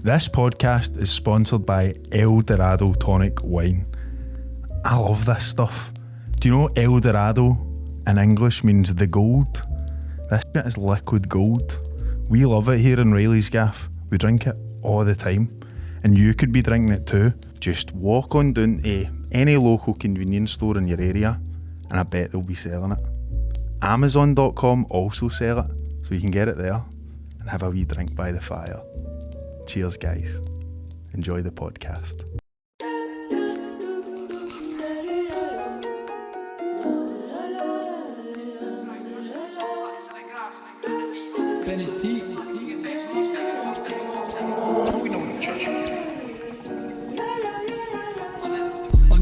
This podcast is sponsored by El Dorado Tonic Wine. I love this stuff. Do you know El Dorado in English means the gold? This shit is liquid gold. We love it here in Reilly's Gaff. We drink it all the time. And you could be drinking it too. Just walk on down to any local convenience store in your area and I bet they'll be selling it. Amazon.com also sell it, so you can get it there and have a wee drink by the fire. Cheers, guys. Enjoy the podcast.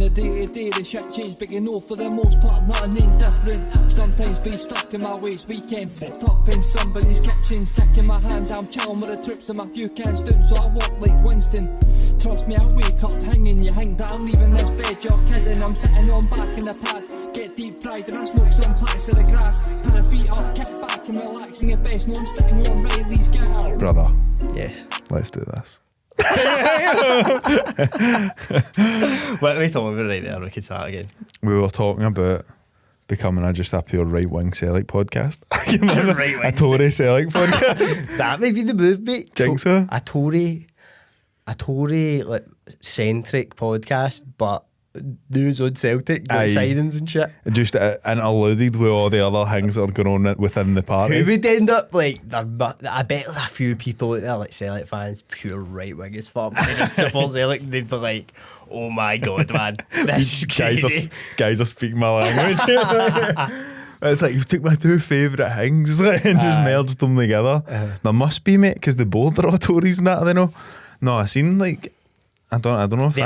Day-to-day the shit change, but you know for the most part nothing indifferent. Sometimes be stuck in my ways, weekend fucked up in somebody's kitchen, sticking my hand, I'm chilling with the troops and my few cans down, so I walk like Winston. Trust me, I wake up hanging, you hang that I'm leaving this bed, you're kidding, I'm sitting on back in the pad, get deep fried and I smoke some packs of the grass, put the feet up, kick back and relaxing at best, no I'm sitting on Reilly's Gaff. Brother. Yes. Let's do this. What are we talking about right there? We can start again. We were talking about becoming a pure right-wing Celtic podcast. Right-wing a Tory Celtic podcast. That may be the move, mate. Think so? A Tory like centric podcast, but news on Celtic, signings and shit. Just interluded with all the other things that are going on within the party. Who would end up like? I bet there's a few people out there like Celtic fans, pure right wing as fuck. They just support Celtic. They'd be like, "Oh my god, man, this is crazy." Guys are speaking my language. It's like you took my two favourite things and just merged them together. There must be, mate, because the board are all Tories and that. Are they no? No, I seen like. I don't know if they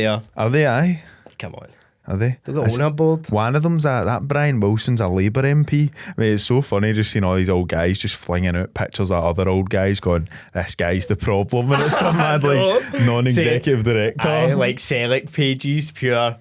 are. Are they? Aye. Come on. Are they? They've got on a board. One of them's that Brian Wilson's a Labour MP. I mean, it's so funny just seeing all these old guys just flinging out pictures of other old guys going, this guy's the problem, and it's some mad like non-executive director. Aye, like Celtic pages, pure.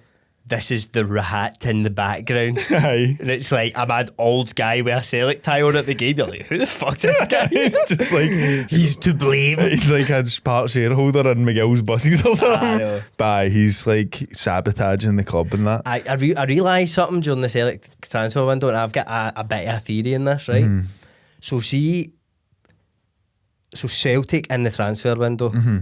This is the rat in the background. Aye. And it's like a mad old guy with a Celtic tie on at the game. You're like, who the fuck's this guy? He's just like he's to blame. He's like a part shareholder in McGill's buses or something. But aye, he's like sabotaging the club and that. I realised something during the Celtic transfer window, and I've got a bit of a theory in this, right? Mm-hmm. So Celtic in the transfer window. Mm-hmm.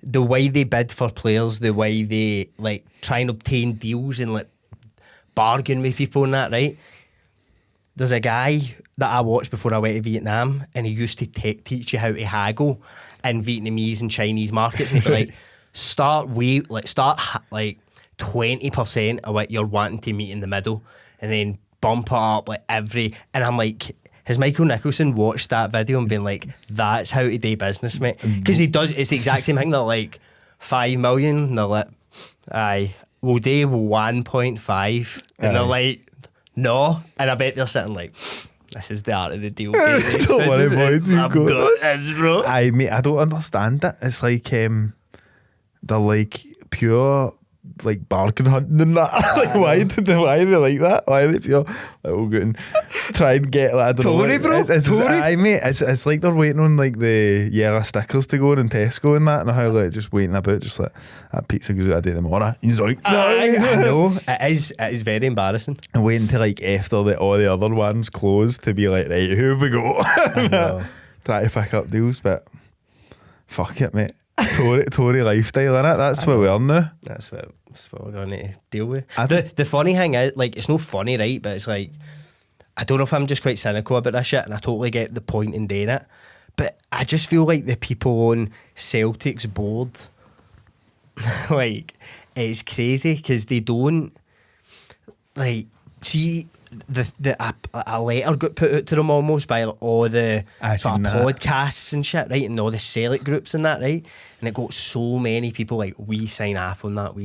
The way they bid for players, the way they like try and obtain deals and like bargain with people and that, right? There's a guy that I watched before I went to Vietnam, and he used to teach you how to haggle in Vietnamese and Chinese markets, and he'd be like, start 20% of what you're wanting to meet in the middle, and then bump it up like and I'm like, has Michael Nicholson watched that video and been like, that's how to do business, mate? Because he does, it's the exact same thing. They're like, 5 million, and they're like, aye, we'll do 1.5. And they're like, no. And I bet they're sitting like, this is the art of the deal, baby. Don't worry, boys, you've got this, bro. Aye, mate, I don't understand it. It's like, they're like pure like bargain hunting and that. Like, why do they like that? Why are they pure like, we'll go and try and get like, I don't Tory, know, bro. Tory? Aye, mate, it's like they're waiting on like the yellow stickers to go in Tesco and that, and how like just waiting about, just like that pizza goes out a day tomorrow. He's like, no. I know, it is very embarrassing. And waiting till like after all the other ones close to be like, right, here we go. Try to pick up deals, but fuck it, mate. Tory lifestyle, innit? That's what we are now. That's what we're going to deal with. The funny thing is, like, it's not funny, right? But it's like, I don't know if I'm just quite cynical about this shit, and I totally get the point in doing it. But I just feel like the people on Celtic's board, like, it's crazy because they don't, like, see. A letter got put out to them almost by like, all the sort of podcasts and shit, right, and all the Celtic groups and that, right, and it got so many people like, we sign off on that,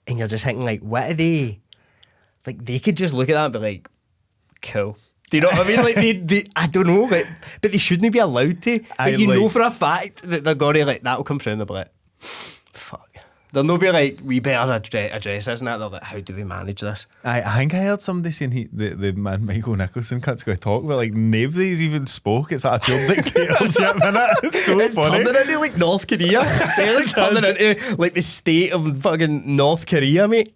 and you're just thinking like, what are they like? They could just look at that and be like, cool. Do you know what I mean? Like they I don't know, but they shouldn't be allowed to. But you know for a fact that they're gonna like, that'll come through and they'll be like, fuck. They'll not be like, we better address this and that. They're like, how do we manage this? I think I heard somebody saying the man Michael Nicholson can't go talk, but like nobody's even spoke. It's like a pure dictatorship, innit? It's so funny. Turning into like North Korea. Celtic's turning into like the state of fucking North Korea, mate.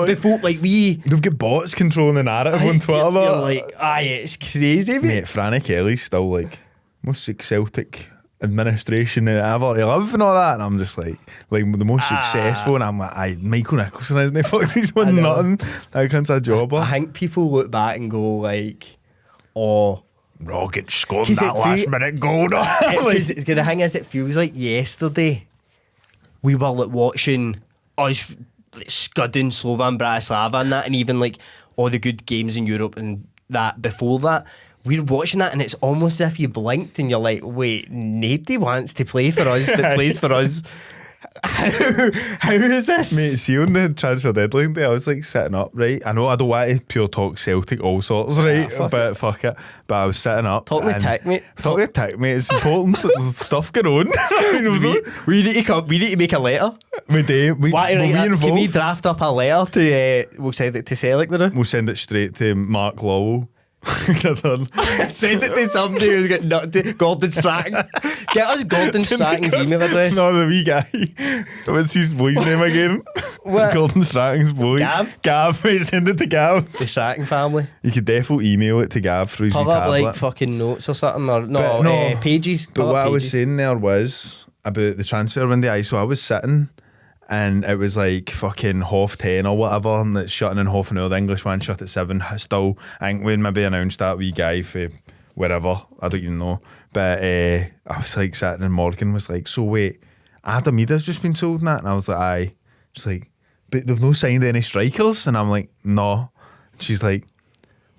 Before, like, they've got bots controlling the narrative on Twitter. You're like, it's crazy, mate. Franny Kelly's still like most Celtic administration ever to live and all that, and I'm just like the most successful, and I'm like, Michael Nicholson isn't fuck, he's won nothing. How can't a job? I think people look back and go like, oh, Rocket scored that last minute goal. The thing is, it feels like yesterday we were like watching us like, scudding Slovan Bratislava and that, and even like all the good games in Europe and that before that. We're watching that and it's almost as if you blinked and you're like, wait, nobody wants to play for us that plays for us. How is this? Mate, see on the transfer deadline day, I was like sitting up, right? I know I don't want to pure talk Celtic all sorts, right? But fuck it. But I was sitting up. Talk with tech, mate. Talk with tech, mate. It's important. There's stuff going on. we need to make a letter. We do. Can we draft up a letter to we'll send it to Celtic there? We'll send it straight to Mark Lowell. Send it to somebody who's got nothing. Gordon Stratton. Get us Gordon Stratton's email address. No, the wee guy. What's his boy's name again? What? Gordon Stratton's boy. Gaff. Send it to Gaff. The Stratton family. You could definitely email it to Gav through his Pull up tablet. like fucking notes or something, or pages. But what I was saying there was about the transfer window. So I was sitting. And it was like fucking 10:30 or whatever, and it's shutting in half an hour. The English one shut at 7. Still, I think we maybe announced that wee guy for wherever, I don't even know. But I was like sitting and Morgan was like, so wait, Adam Ida's just been sold and that? And I was like, aye. She's like, but they've no signed any strikers? And I'm like, no. She's like,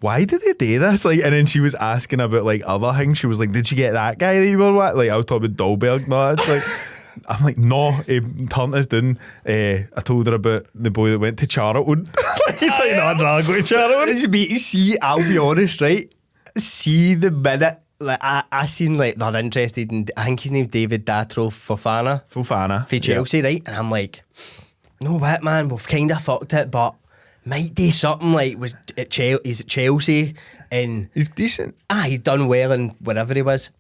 why did they do this? Like, and then she was asking about like other things. She was like, did you get that guy that you were with? Like, I was talking about Dolberg. No, it's like... I'm like, no, he turned us down. I told her about the boy that went to Charlton. He's like, no, I'd rather go to Charlton. See, I'll be honest, right? See the minute, like, I seen, like, they're interested in, I think his name's David Datro Fofana. For Chelsea, yeah. right? And I'm like, no what, man, we've kind of fucked it, but might do something like, he's at Chelsea, and... He's decent. He'd done well in wherever he was.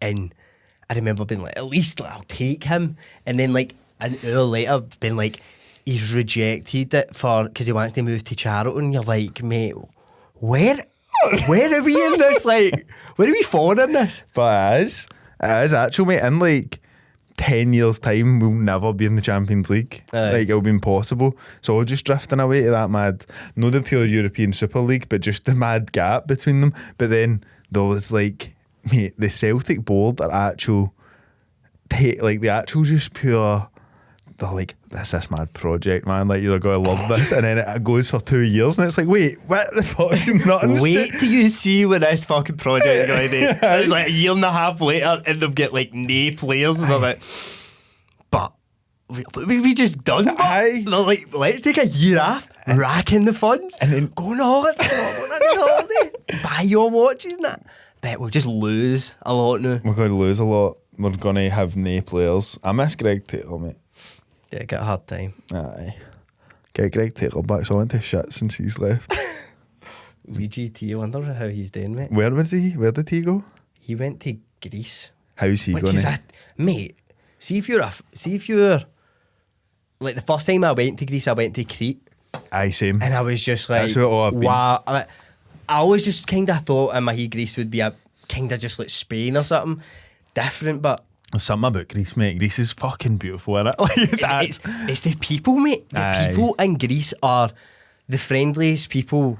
And... I remember being like, at least I'll take him. And then like an hour later, being like, he's rejected it because he wants to move to Charlton. You're like, mate, where are we in this? Like, where are we falling in this? But it is actually, mate, in like 10 years' time, we'll never be in the Champions League. Like, it'll be impossible. So we're just drifting away to that mad, not the pure European Super League, but just the mad gap between them. But then there was like... Mate, the Celtic board are actual, like the actual just pure, they're like, this mad project, man, like you're going to love this, and then it goes for 2 years and it's like, wait, what the fuck? Wait till you see what this fucking project is going to do. It's like a year and a half later and they've got like no players and they're like, but we just done, but they're like, let's take a year off, rack in the funds, and then go on holiday, buy your watches and that. Bet we'll just lose a lot now. We're going to lose a lot. We're going to have no players. I miss Greg Taylor, mate. Yeah, get a hard time. Aye. Get Greg Taylor back, so I went to shit since he's left. VGT, I wonder how he's doing, mate. Where did he go? He went to Greece. How's he going? Mate, see if you're like the first time I went to Greece, I went to Crete. Aye, same. And I was just like, that's what I've been. Wow. I always just kind of thought in my head Greece would be a kind of just like Spain or something different, but there's something about Greece, mate. Greece is fucking beautiful, isn't it? Like, it's the people, mate. The people in Greece are the friendliest people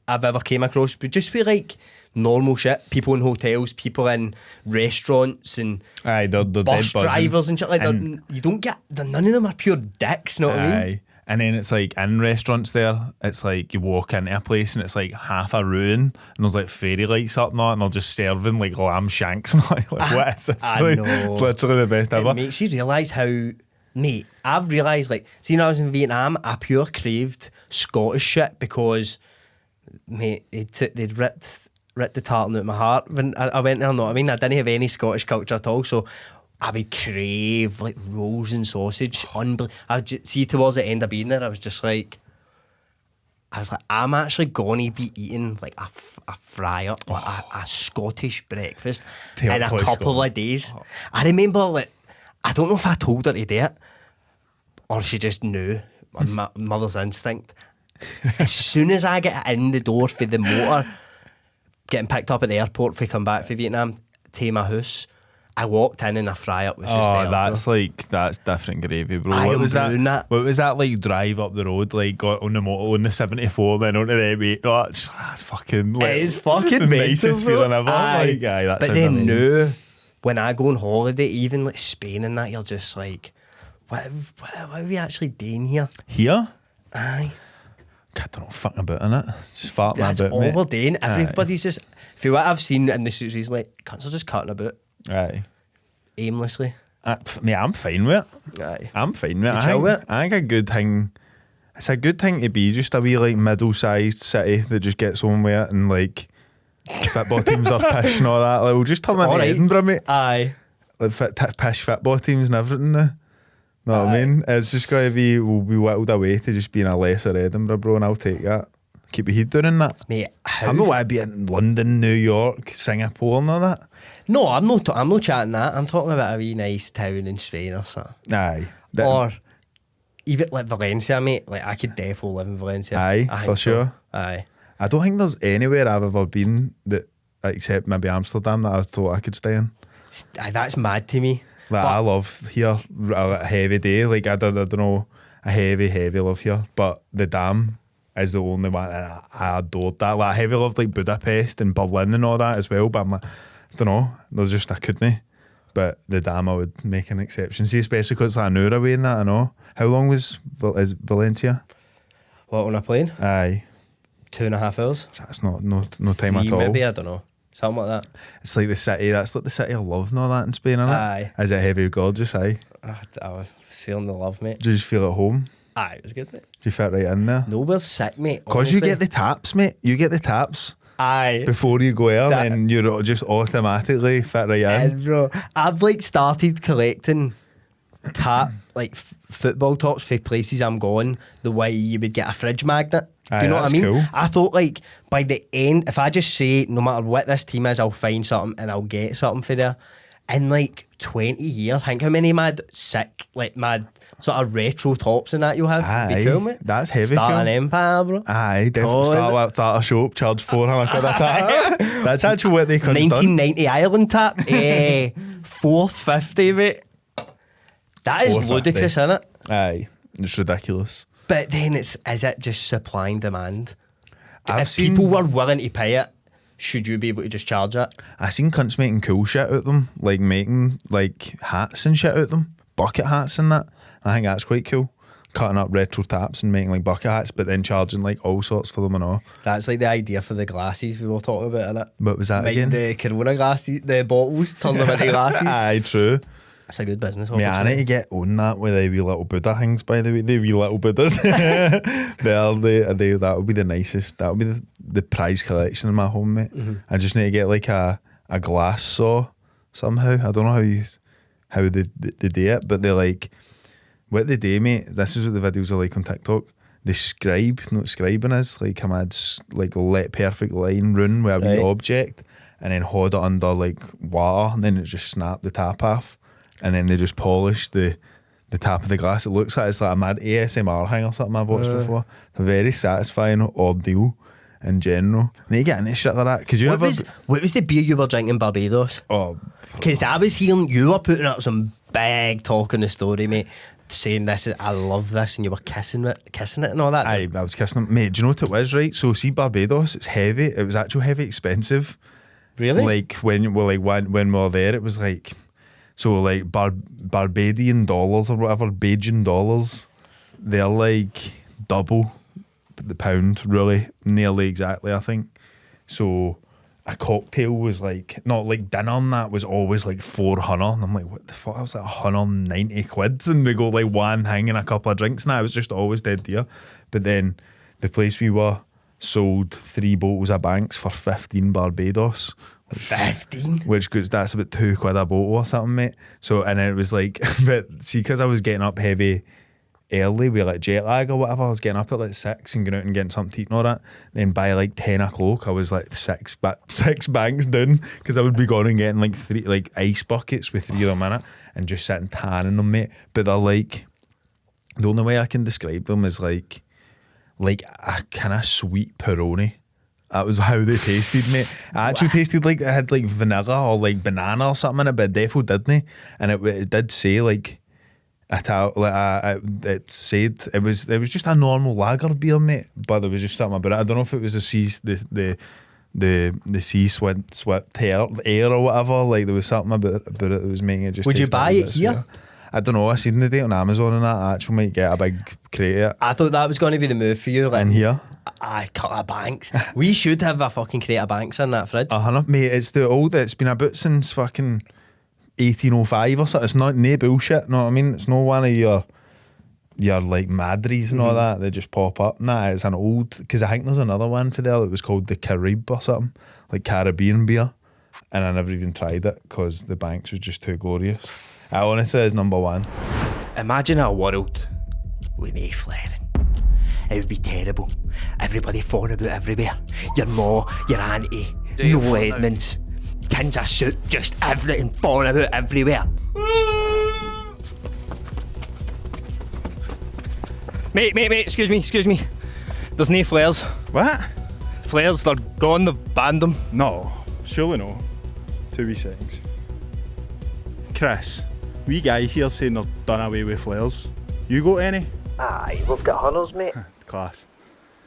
I've ever came across. But just be like normal shit. People in hotels, people in restaurants, and they're bus drivers and shit like that. You don't get, none of them are pure dicks, know what I mean? And then it's like in restaurants there, it's like you walk into a place and it's like half a ruin and there's like fairy lights up and all, and they're just serving like lamb shanks and like what is this? It's literally the best ever. It makes you realise how, mate, I've realised like, see when I was in Vietnam, I pure craved Scottish shit because, mate, they'd ripped the tartan out of my heart when I went there, I didn't have any Scottish culture at all, so I would crave like rolls and sausage. I would see towards the end of being there, I was like, I'm actually going to be eating like a fry up, like a Scottish breakfast in a couple of days. I remember, like, I don't know if I told her to do it or she just knew, my mother's instinct. As soon as I get in the door for the motor, getting picked up at the airport for come back from Vietnam to my house, I walked in and a fry up was just there. That's different gravy, bro. What was that like drive up the road, like got on the motor on the 74, then onto the M8? That's fucking. It is fucking the nicest mental, feeling ever. Like, that but they knew when I go on holiday, even like Spain and that, you're just like, what are we actually doing here? Here? Aye. I don't know fucking about in it. Just farting That's about, all mate. we're doing. Everybody's just, for what I've seen in the streets recently, cunts are just cutting about. Aye. Aimlessly. Mate, I'm fine with it. Aye. I'm fine with it. You chill with it? I think a good thing. It's a good thing to be just a wee like middle-sized city that just gets on with it, and like football teams are pish and all that. Like, we'll just turn into Alright. Edinburgh, mate. Aye. Like pish football teams and everything now. Know what I mean? It's just got to be, we'll be whittled away to just being a lesser Edinburgh, bro, and I'll take that. Keep your head down in that. Mate, I'm not want to be in London, New York, Singapore and all that. No, I'm not chatting that. I'm talking about a wee nice town in Spain or something. Aye. Or even like Valencia, mate. Like, I could definitely live in Valencia. Aye, I think for sure. Aye. I don't think there's anywhere I've ever been that, except maybe Amsterdam, that I thought I could stay in. That's mad to me. Like, I love here a heavy day. Like, I don't know, a heavy love here. But the Dam is the only one, and I adored that. Like, I heavy loved like Budapest and Berlin and all that as well. But I'm like, I don't know, there's just, I couldn't. But the Dam, I would make an exception. See, especially because it's like an hour away and that, I know. How long is Valencia? What, on a plane? Aye. 2.5 hours. So that's no time 3 at all. maybe, I don't know. Something like that. It's like the city, that's like the city of love and all that in Spain, isn't it? Aye. Is it heavy gorgeous, aye? I was feeling the love, mate. Do you just feel at home? Aye, it was good, mate. Do you fit right in there? Nowhere's sick, mate. Because you honestly. get the taps, mate. You get the taps Aye. before you go there, That- and you're just automatically fit right in. And bro, I've like started collecting football tops for places I'm going, the way you would get a fridge magnet. Aye, Do you know what I that's mean? cool. I thought like by the end, if I just say no matter what this team is, I'll find something and I'll get something for there. In like 20 years, think how many mad sort of retro tops and that you'll have. Aye, Be cool, mate. that's heavy Start cool. an empire, bro. Aye, definitely. Oh, Start a shop, charge 400 quid a tap. That's actually what they could have done. 1990 Ireland tap, 450, mate. That is 450. ludicrous, isn't it? Aye, it's ridiculous. But then is it just supply and demand? I've if seen- people were willing to pay it, should you be able to just charge it? I seen cunts making cool shit out them, like making like hats and shit out them, bucket hats and that. I think that's quite cool. Cutting up retro taps and making like bucket hats, but then charging like all sorts for them and all. That's like the idea for the glasses we were talking about, innit? What was that again? The Corona glasses, the bottles, turn them into glasses. Aye, true. It's a good business Me, I need opportunity. to get on that with the wee little Buddha things, by the way. The wee little Buddhas. That would be the nicest. That would be the prize collection in my home, mate. Mm-hmm. I just need to get like a glass saw somehow. I don't know how they do it, but they're like, what they do, mate, this is what the videos are like on TikTok. They scribe, you know what scribing is? Like a mad, like let perfect line run with a wee Right. object and then hold it under like water and then it just snap the tap off. And then they just polish the tap of the glass. It looks like it's like a mad ASMR thing or something I've watched before. It's a very satisfying ordeal in general. I need to get into shit like that. Could you What ever... was the beer you were drinking in Barbados? Oh, Because I was hearing you were putting up some big talk in the story, mate, saying this is, I love this, and you were kissing it and all that. I was kissing him. Mate, do you know what it was, right? So see Barbados, it's heavy. It was actually heavy expensive. Really? Like when we were there, it was like... So like Barbadian dollars or whatever, Bajan dollars, they're like double the pound, really, nearly exactly, I think. So a cocktail was like, not like dinner on that was always like 400. And I'm like, what the fuck? I was like 190 quid. And we go like one thing and a couple of drinks. Now it was just always dead dear. But then the place we were sold 3 bottles of Banks for 15 Barbados. 15? Which goes, that's about £2 a bottle or something, mate. So, and then it was like, but see, because I was getting up heavy early with like jet lag or whatever, I was getting up at like 6 and going out and getting something to eat and all that. Then by like 10 o'clock, I was like six banks down, because I would be going and getting like 3 like ice buckets with 3 of them in it and just sitting tanning them, mate. But they're like, the only way I can describe them is like a kind of sweet Peroni. That was how they tasted, mate. I actually tasted like it had like vanilla or like banana or something in it, but it defo didn't. And it did say like, it said it was just a normal lager beer, mate. But there was just something about it. I don't know if it was the sea swept air or whatever. Like there was something about it that was making it just. Would you buy it here? Sweeter. I don't know. I seen the date on Amazon and that. I actually might get a big crate of it. I thought that was going to be the move for you. Like, in here. I cut a banks. We should have a fucking crate of banks in that fridge. Mate, it's the old. It's been about since fucking 1805 or something. It's not no bullshit. Know what I mean? It's no one of your like Madries and all that. They just pop up. Nah, it's an old. Because I think there's another one for there that was called the Carib or something, like Caribbean beer, and I never even tried it because the banks was just too glorious. I honestly is number one. Imagine a world with no flaring. It would be terrible. Everybody falling about everywhere. Your ma, your auntie, no Edmonds, tins of soup, just everything falling about everywhere. Mate, excuse me. There's no flares. What? Flares, they're gone, they've banned them. No, surely no. 2 wee seconds. Chris, wee guy here saying they're done away with flares. You got any? Aye, we've got hunters, mate. Class.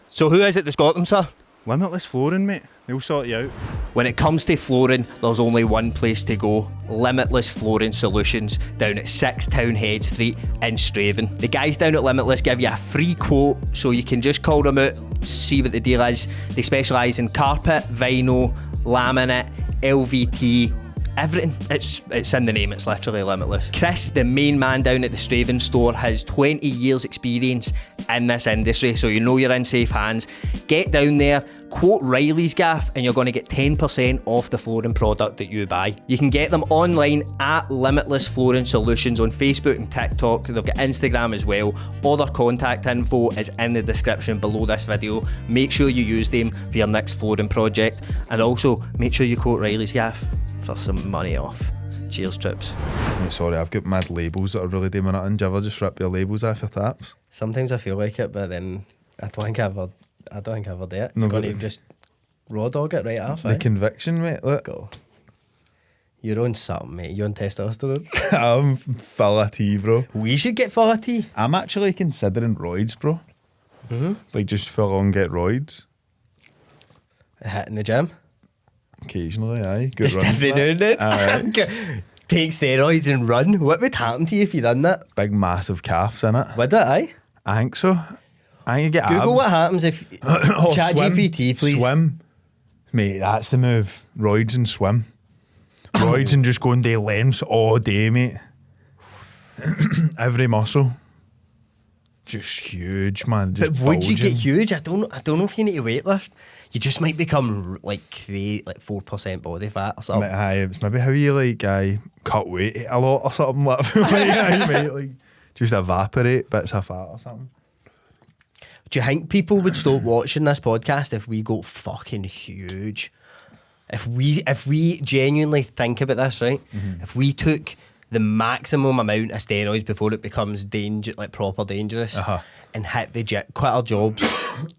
So who is it that's got them, sir? Limitless Flooring, mate. They'll sort you out. When it comes to flooring, there's only one place to go. Limitless Flooring Solutions down at 6 Townhead Street in Strathaven. The guys down at Limitless give you a free quote, so you can just call them out, see what the deal is. They specialise in carpet, vinyl, laminate, LVT, everything. It's in the name, it's literally Limitless. Chris, the main man down at the Strathaven store, has 20 years experience in this industry, so you know you're in safe hands. Get down there, quote Reilly's Gaff, and you're going to get 10% off the flooring product that you buy. You can get them online at Limitless Flooring Solutions on Facebook and TikTok. They've got Instagram as well. All their contact info is in the description below this video. Make sure you use them for your next flooring project, and also make sure you quote Reilly's Gaff for some money off. Cheers, trips. Mate, sorry, I've got mad labels that are really doing nothing. Do you ever just rip your labels off your taps? Sometimes I feel like it, but then I don't think I ever do it. No, I'm going to just raw dog it right off. The conviction, mate. Look. Go. You're on something, mate. You're on testosterone. I'm full of tea, bro. We should get full of tea. I'm actually considering roids, bro. Like just full on get roids. Hit in the gym. Occasionally, aye. Good Just runs, every now and then. Aye. Take steroids and run. What would happen to you if you done that? Big massive calves in it. Would it, aye? I think so. I think you get Google abs. what happens if... Oh, Chat swim. GPT, please. Swim. Mate, that's the move. Roids and swim. Roids and just going day lengths all day, mate. Every muscle. Just huge, man. Just But would you bulging. get huge? I don't know if you need to weightlift. You just might become like 4% body fat or something. Aye, it's maybe how you like cut weight a lot or something like that. Aye, mate, like just evaporate bits of fat or something. Do you think people would stop watching this podcast if we go fucking huge? If we genuinely think about this, right? If we took the maximum amount of steroids before it becomes proper dangerous, and hit the gym, quit our jobs,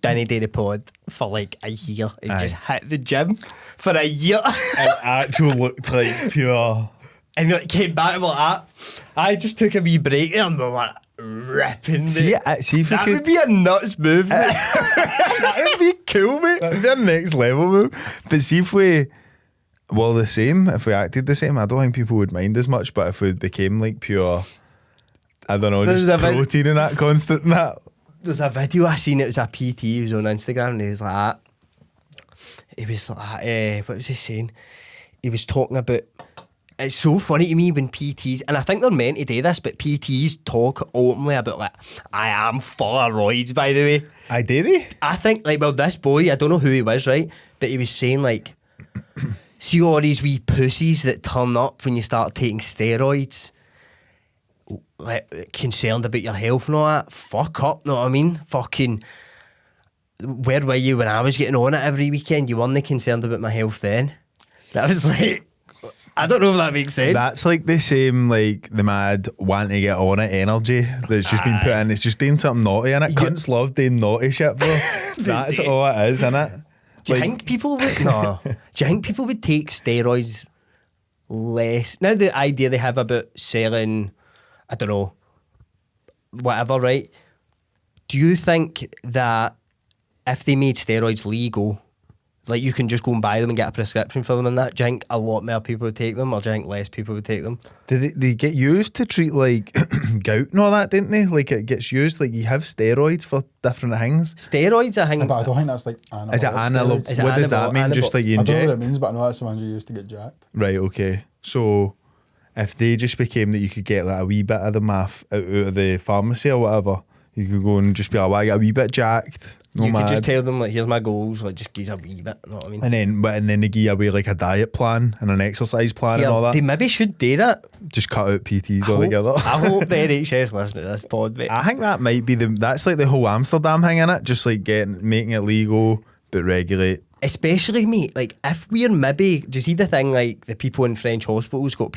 didn't do the pod for like a year, and just hit the gym for a year. It actually looked like pure. And like came back and like that. I just took a wee break and we were ripping. See if we that could. would be a nuts move, mate. That would be cool, mate. That'd be a next level move. But see if we the same, if we acted the same, I don't think people would mind as much. But if we became like pure, I don't know, There's just a protein and that constant and that. There's a video I seen, it was a PT, he was on Instagram and he was like that. He was like, what was he saying? He was talking about, it's so funny to me when PTs, and I think they're meant to do this, but PTs talk openly about like, I am full of roids, by the way. I did he? I think, like, well, this boy, I don't know who he was, right? But he was saying, like, see all these wee pussies that turn up when you start taking steroids, like, concerned about your health and all that. Fuck up, know what I mean? Fucking, where were you when I was getting on it every weekend? You weren't concerned about my health then. That was like, I don't know if that makes sense. That's like the same, like the mad want to get on it energy that's just been put in. It's just doing something naughty in it. Cunts love doing naughty shit, bro. That's all it is, innit? Do you think people would no? Do you think people would take steroids less? Now the idea they have about selling, I don't know, whatever, right? Do you think that if they made steroids legal, like you can just go and buy them and get a prescription for them and that, do you think a lot more people would take them, or do you think less people would take them? Do they get used to treat like gout and all that, didn't they? Like it gets used, like you have steroids for different things. Steroids, I think. But I don't think that's like anabolic. Is it steroids. Is it what does that mean? Just like you I don't know inject? what it means, but I know that's the ones you used to get jacked. Right, okay. So if they just became that you could get like a wee bit of them out of the pharmacy or whatever, you could go and just be like, well, I get a wee bit jacked. No You mad. could just tell them, like, here's my goals, like, just give us a wee bit, you know what I mean? And then they give you away like a diet plan and an exercise plan Yeah, and all that. they maybe should do that. Just cut out PTs altogether. I hope the NHS listen to this pod, mate. I think that might be that's like the whole Amsterdam thing, innit? Just like making it legal but regulate. Especially, mate, like, if we're maybe, do you see the thing, like, the people in French hospitals got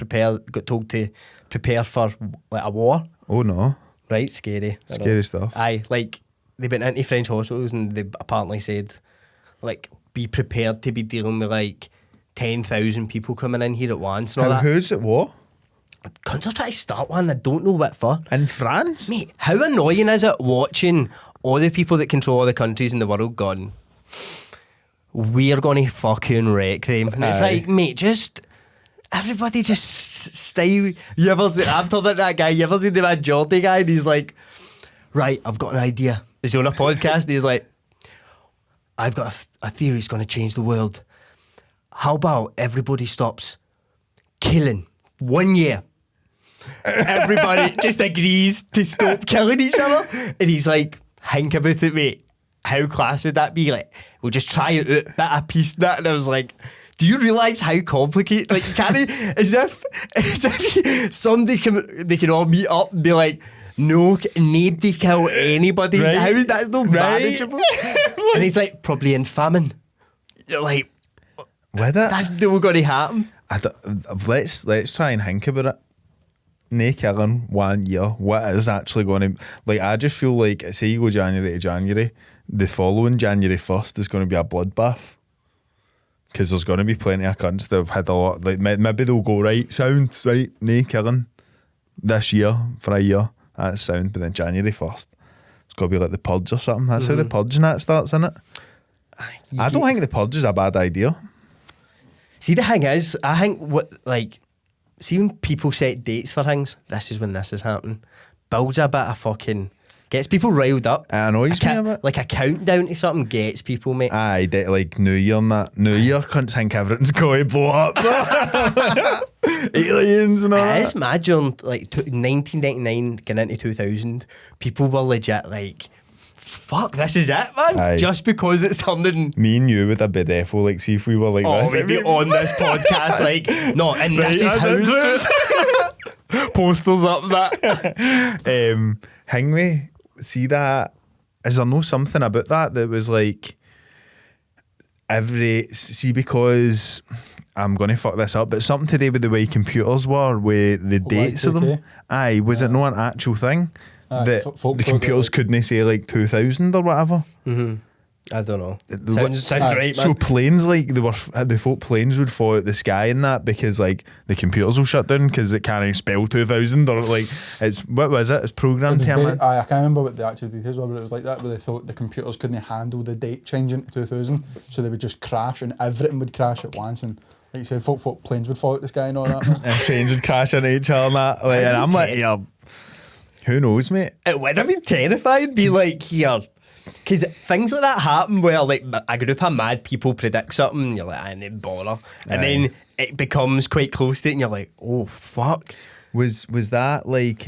told to prepare for, like, a war? Oh no. Right, scary. I know. Scary stuff. Aye, like, they went into French hospitals and they apparently said, like, be prepared to be dealing with, like, 10,000 people coming in here at once and all that. Who's it what? Cunts are trying to start one, I don't know what for. In France? Mate, how annoying is it watching all the people that control all the countries in the world going, we're going to fucking wreck them. And it's Aye. like, mate, just, everybody just stay. You ever see, I'm talking about that guy, you ever seen the man Geordie guy? And he's like, right, I've got an idea. He's on a podcast and he's like, I've got a theory that's going to change the world. How about everybody stops killing 1 year? Everybody just agrees to stop killing each other. And he's like, think about it, mate. How class would that be? Like, we'll just try it out, bit of peace and that. And I was like, do you realise how complicated? Like, can they, as if somebody they can all meet up and be like, no, nobody kill anybody. Right. How is that not manageable? And he's like, probably in famine. You're like, With it? that's not going to happen. Let's try and think about it. No killing 1 year. What is actually going to... Like, I just feel like, say you go January to January, the following January 1st is going to be a bloodbath. Because there's going to be plenty of cunts that have had a lot... Like, maybe they'll go, right, sound, right, no killing this year for a year. That's sound. But then January 1st, it's got to be like the purge or something. That's how the purge and that starts, isn't it? I don't think the purge is a bad idea. See, the thing is, I think see when people set dates for things, this is when this is happening. Builds a bit of fucking, gets people riled up. It annoys me a bit. Like a countdown to something gets people, mate. Aye, like New Year and that. New Year cunts think everything's going to blow up. Aliens and all It that. is mad during like 1999 getting into 2000, people were legit like, fuck, this is it, man. Aye. Just because it's something. Me and you would have been defo, like, see if we were like Oh, this. we'd be on this podcast, like, no, and this is how. Posters up that. Hang me, see that? Is there no something about that was like because I'm going to fuck this up, but something to do with the way computers were, with the dates of them. Y2K? Aye, was it not an actual thing? That folk the thought computers that, couldn't say like 2000 or whatever. I don't know. Sounds Aye. right, man. So planes, like the folk planes would fall out the sky and that because like the computers will shut down because it can't spell 2000 or like it's what was it? It's programmed here, man. I can't remember what the actual details were, but it was like that, where they thought the computers couldn't handle the date changing to 2000, so they would just crash and everything would crash at once. And like you said, folk planes would fall out the sky and all that. Man. And trains would crash into each other and that. Like, and I'm like, yeah, who knows, mate? It would have been terrifying, be like, here. Because things like that happen where like a group of mad people predict something and you're like, I didn't bother. And Aye. then it becomes quite close to it and you're like, oh, fuck. Was that like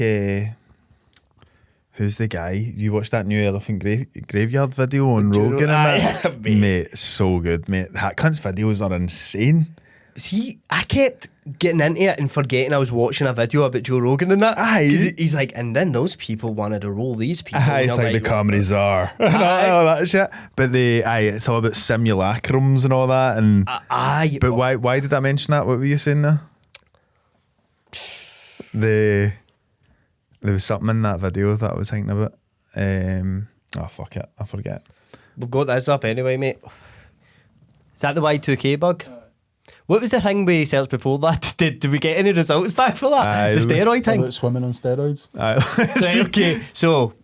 who's the guy? You watched that new Elephant Graveyard video on Rogan and that? Aye, mate. Mate, so good, mate. That cunt's videos are insane. See, I kept getting into it and forgetting I was watching a video about Joe Rogan and that. Aye. 'Cause he's like, and then those people wanted to roll these people. And It's you're like the comedy czar and all that shit. But it's all about simulacrums and all that. And aye. but why did I mention that? What were you saying there? There was something in that video that I was thinking about. Oh fuck it, I forget. We've got this up anyway, mate. Is that the Y2K bug? What was the thing we searched before that? Did we get any results back for that? The steroid thing? About swimming on steroids. Right, okay, so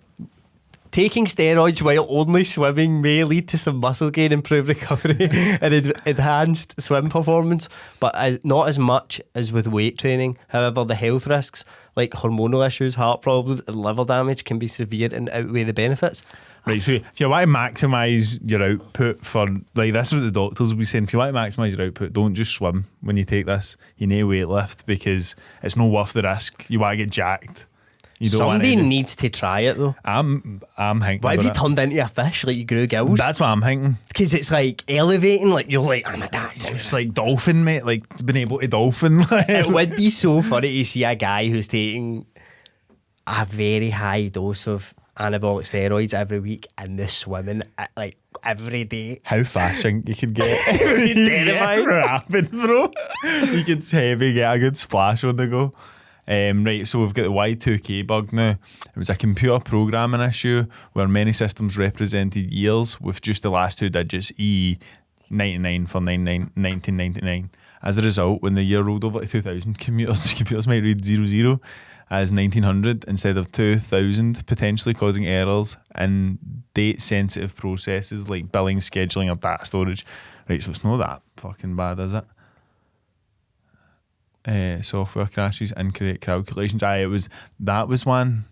taking steroids while only swimming may lead to some muscle gain, improved recovery and enhanced swim performance, but not as much as with weight training. However, the health risks like hormonal issues, heart problems and liver damage can be severe and outweigh the benefits. Right, so if you want to maximise your output for, like, this is what the doctors will be saying, if you want to maximise your output, don't just swim when you take this. You need to weight lift because it's not worth the risk. You want to get jacked. You don't Somebody needs to try it though. I'm thinking. What if you about it. turned into a fish, like you grew gills? That's what I'm thinking. Because it's like elevating, like you're like, I'm a dad. It's like dolphin, mate, like being able to dolphin. It would be so funny to see a guy who's taking a very high dose of anabolic steroids every week and the swimming like every day. How fast you could get. Terrifying. Rapid, bro. You could heavy get a good splash on the go. Right, so we've got the Y2K bug now. It was a computer programming issue where many systems represented years with just the last two digits, e 99 for 1999. As a result, when the year rolled over to 2000, computers might read 00 as 1900 instead of 2000, potentially causing errors in date-sensitive processes like billing, scheduling or data storage. Right, so it's not that fucking bad, is it? Software crashes, incorrect calculations. That was one.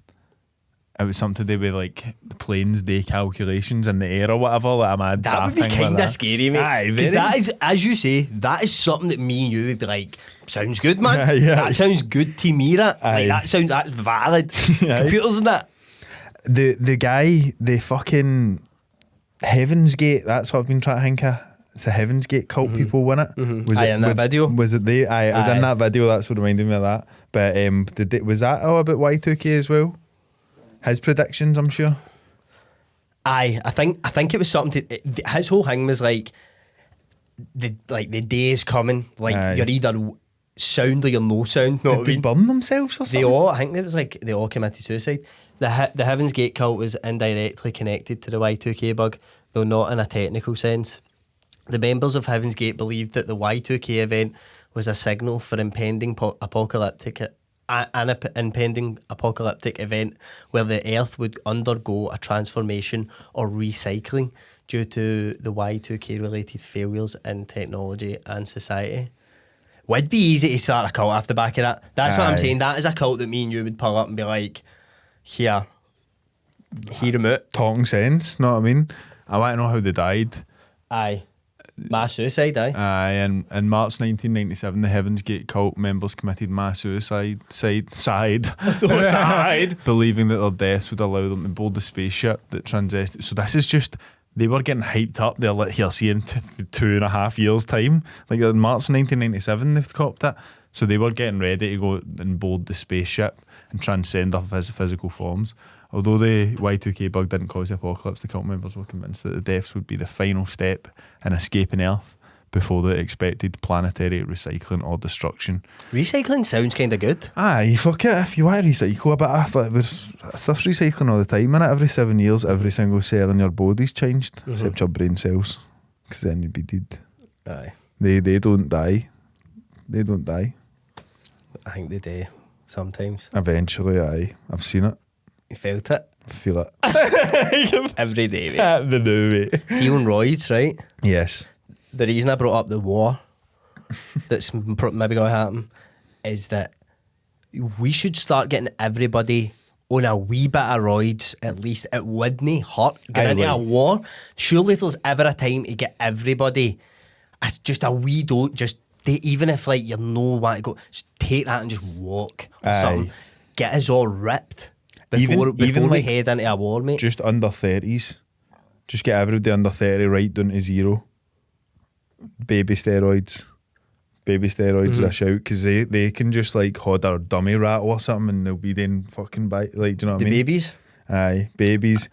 It was something to do with like the plane's day calculations and the air or whatever. Like, that would be kind of scary, mate. Because that is, as you say, that is something that me and you would be like, sounds good, man. Yeah. That sounds good to me. That's valid. Computers and that. The guy, the fucking Heaven's Gate. That's what I've been trying to think of. It's the Heaven's Gate cult people win it. Was it in that video? Was it they? It was in that video. That's what reminded me of that. But was that all about Y2K as well? His predictions, I'm sure. I think it was something. His whole thing was like the day is coming. Like you're either sound or you're no sound. Did they burn themselves or something? I think it was like they all committed suicide. The Heaven's Gate cult was indirectly connected to the Y2K bug, though not in a technical sense. The members of Heaven's Gate believed that the Y2K event was a signal for impending apocalyptic event where the Earth would undergo a transformation or recycling due to the Y2K related failures in technology and society. Would be easy to start a cult off the back of that. That's what I'm saying. That is a cult that me and you would pull up and be like, hear him out. Talking sense, know what I mean? I want to know how they died. Aye. Mass suicide, aye. Aye, in March 1997, the Heaven's Gate cult members committed mass suicide, believing that their deaths would allow them to board the spaceship that transested. So this is just, they were getting hyped up. They're like, here, see in 2.5 years' time. Like in March 1997, they've copped it. So they were getting ready to go and board the spaceship and transcend off of physical forms. Although the Y2K bug didn't cause the apocalypse, the cult members were convinced that the deaths would be the final step in escaping Earth before the expected planetary recycling or destruction. Recycling sounds kind of good. Aye, fuck it. If you want to recycle a bit, stuff's recycling all the time, innit? Every 7 years, every single cell in your body's changed, except your brain cells, because then you'd be dead. Aye. They don't die. They don't die. I think they do sometimes. Eventually, aye. I've seen it. You felt it? I feel it. Every day, mate. The new mate. See on roids, right? Yes. The reason I brought up the war that's maybe going to happen is that we should start getting everybody on a wee bit of roids, at least. It wouldn't hurt getting into a war. Surely if there's ever a time to get everybody, it's just a wee even if like you know where to go, just take that and just walk or something. Get us all ripped. Before we like head into a war, mate. Just under 30s. Just get everybody under 30 right down to 0. Baby steroids. baby steroids are a shout, because they can just like hold a dummy rattle or something and they'll be then fucking bite. Like, do you know what I mean? babies? Aye, babies.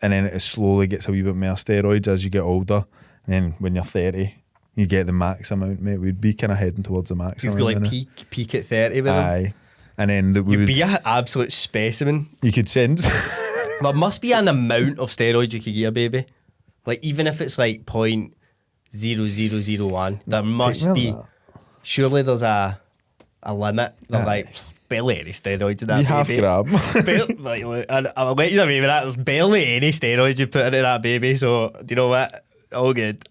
And then it slowly gets a wee bit more steroids as you get older. And then when you're 30, you get the max amount, mate. We'd be kind of heading towards the max You'd amount. go like peak at 30 with them. Aye. And then You'd be an absolute specimen. you could sense. There must be an amount of steroids you could give a baby. Like, even if it's like 0.0001, there must be. That. Surely there's a limit. They're like, barely any steroids in that You baby. half grab. Like, look, and I'll let you know, maybe that there's barely any steroids you put into that baby. So, do you know what? All good.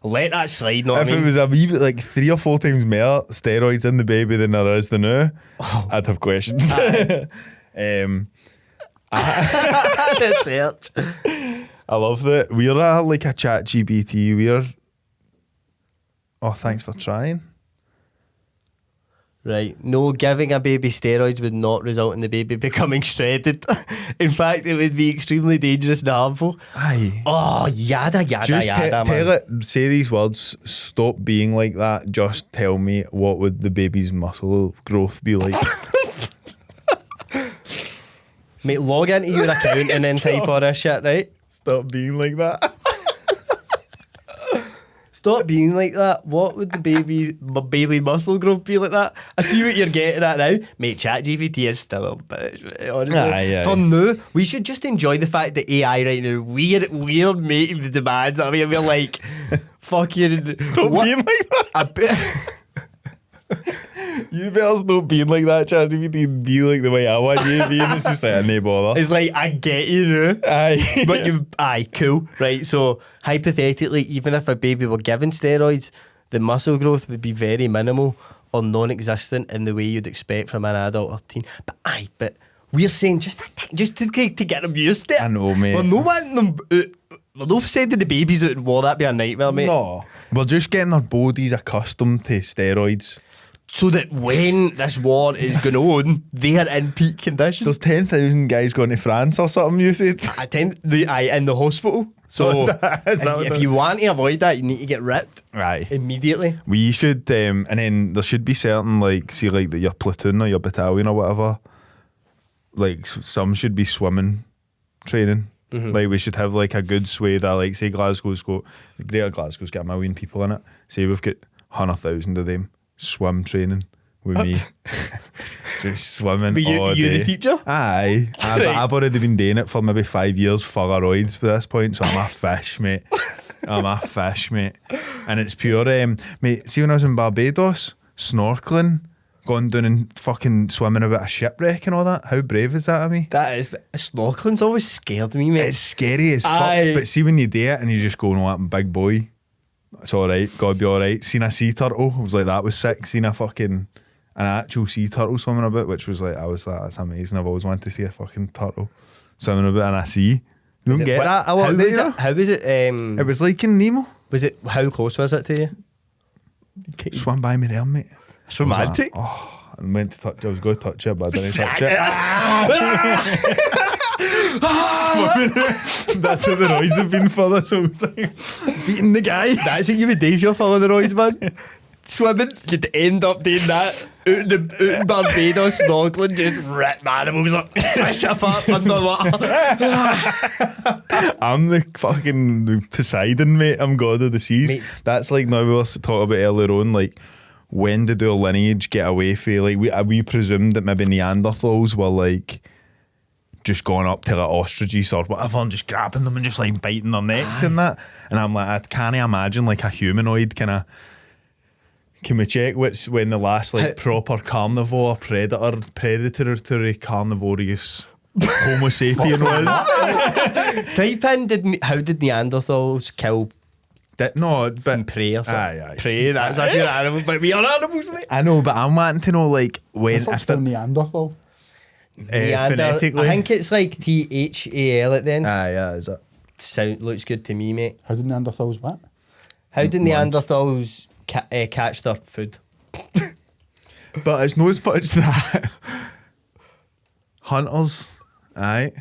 Let that slide, know what If I mean? it was a wee bit like 3 or 4 times more steroids in the baby than there is the now, I'd have questions. That's it. I love that. We're like a chat GPT. Oh, thanks for trying. Right. No, giving a baby steroids would not result in the baby becoming shredded. In fact, it would be extremely dangerous and harmful. Aye. Oh, yada, Just man. tell it, say these words, stop being like that. Just tell me, what would the baby's muscle growth be like? Mate, log into your account and then type all this shit, right? Stop being like that. Stop being like that. What would the baby muscle growth be like that? I see what you're getting at now. Mate, ChatGPT is still a bitch, honestly. Aye. For now, we should just enjoy the fact that AI right now, we're making the demands. I mean, we're like, fucking... Stop being like that. A bit... You better stop being like that, ChatGPT. Be like the way I want you to be. And it's just like, no bother. It's like, I get you now. Aye. But cool. Right, so hypothetically, even if a baby were given steroids, the muscle growth would be very minimal or non-existent in the way you'd expect from an adult or teen. But we're saying just to get them used to it. I know, mate. We're not wanting them we're not sending the babies out in war. That'd be a nightmare, mate. No. We're just getting their bodies accustomed to steroids. So that when this war is going on, they are in peak condition. There's 10,000 guys going to France or something, you said? In the hospital. So if you want to avoid that, you need to get ripped. Right. Immediately. We should, and then there should be certain, like, see, like, your platoon or your battalion or whatever, like, some should be swimming training. Mm-hmm. Like, we should have, like, a good swathe of, like, say Greater Glasgow's got 1 million people in it. Say we've got 100,000 of them swim training with me. Just swimming all you day. the teacher? Aye. But I've already been doing it for maybe 5 years for steroids by this point, so I'm a fish, mate. And it's pure, mate, see when I was in Barbados, snorkeling, going down and fucking swimming about a shipwreck and all that, how brave is that of me? That is, snorkeling's always scared me, mate. It's scary as fuck, Aye. but see when you do it and you just go, no, I'm a big boy, it's alright, gotta be alright. Seen a sea turtle, I was like, that was sick. Seen a fucking, an actual sea turtle swimming about, which was like, I was like, that's amazing. I've always wanted to see a fucking turtle swimming about in a sea. You don't get that a lot. How was it? How was it? It was like in Nemo. Was it? How close was it to you? Swam by me there, mate. It's romantic. I went to touch it. I was going to touch it, but I didn't touch it. That's what the noise have been for this whole thing. Beating the guy. That's what you would do if you're following the roids, man. Swimming, you'd end up doing that out in Barbados, snorkeling, just rip animals up, fish apart underwater. I'm the fucking Poseidon, mate. I'm god of the seas. Mate. That's like, now we were talking about earlier on, like, when did our lineage get away from, like, we presumed that maybe Neanderthals were like just going up to like ostriches or whatever and just grabbing them and just like biting their necks and that. And I'm like, I can't imagine like a humanoid kind of. Can we check when the last like proper carnivore predatory carnivorous Homo sapien was? Type in, how did Neanderthals kill But prey or something? Aye. Prey, that's a pure animal, but we are animals, mate. I know, but I'm wanting to know like when What's the Neanderthal? phonetically. I think it's like THAL at the end. Aye, yeah, is it? Looks good to me, mate. How did Neanderthals what? How did Neanderthals catch their food? But it's no as much that hunters, aye.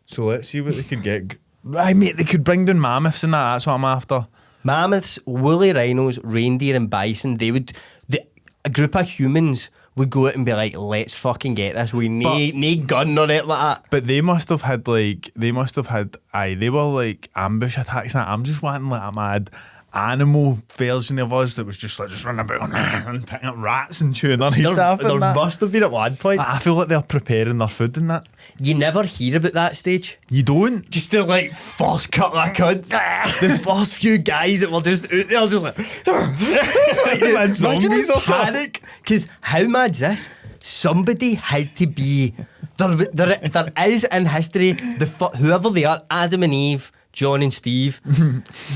So let's see what they could get. Right, mate, they could bring down mammoths and that. That's what I'm after. Mammoths, woolly rhinos, reindeer and bison, a group of humans would go out and be like, let's fucking get this. We need gun on it like that. But they must have had they were like ambush attacks. I'm just wanting like a mad animal version of us that was just running about and picking up rats and chewing on each other. There must have been at one point. I feel like they're preparing their food and that. You never hear about that stage. You don't? Just the like first couple of cunts. The first few guys that were just out there just like Like zombies or something. panic. Because how mad's this? Somebody had to be there is in history whoever they are, Adam and Eve, John and Steve.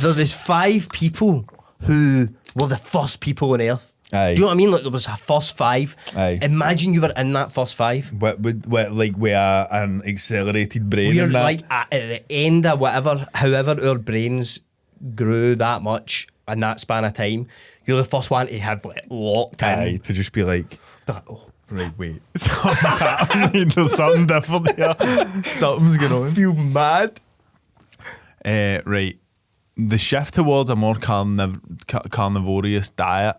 There is 5 people who were the first people on Earth. Aye. Do you know what I mean? Like there was a first 5. Aye. Imagine you were in that first 5. What like we are an accelerated brain We're and that. like at the end of however our brains grew that much in that span of time. You're the first one to have like locked in. Aye, to just be like, Oh, right, wait, something's happening. There's something different here. Something's going on. I feel mad. Right. The shift towards a more carnivorous diet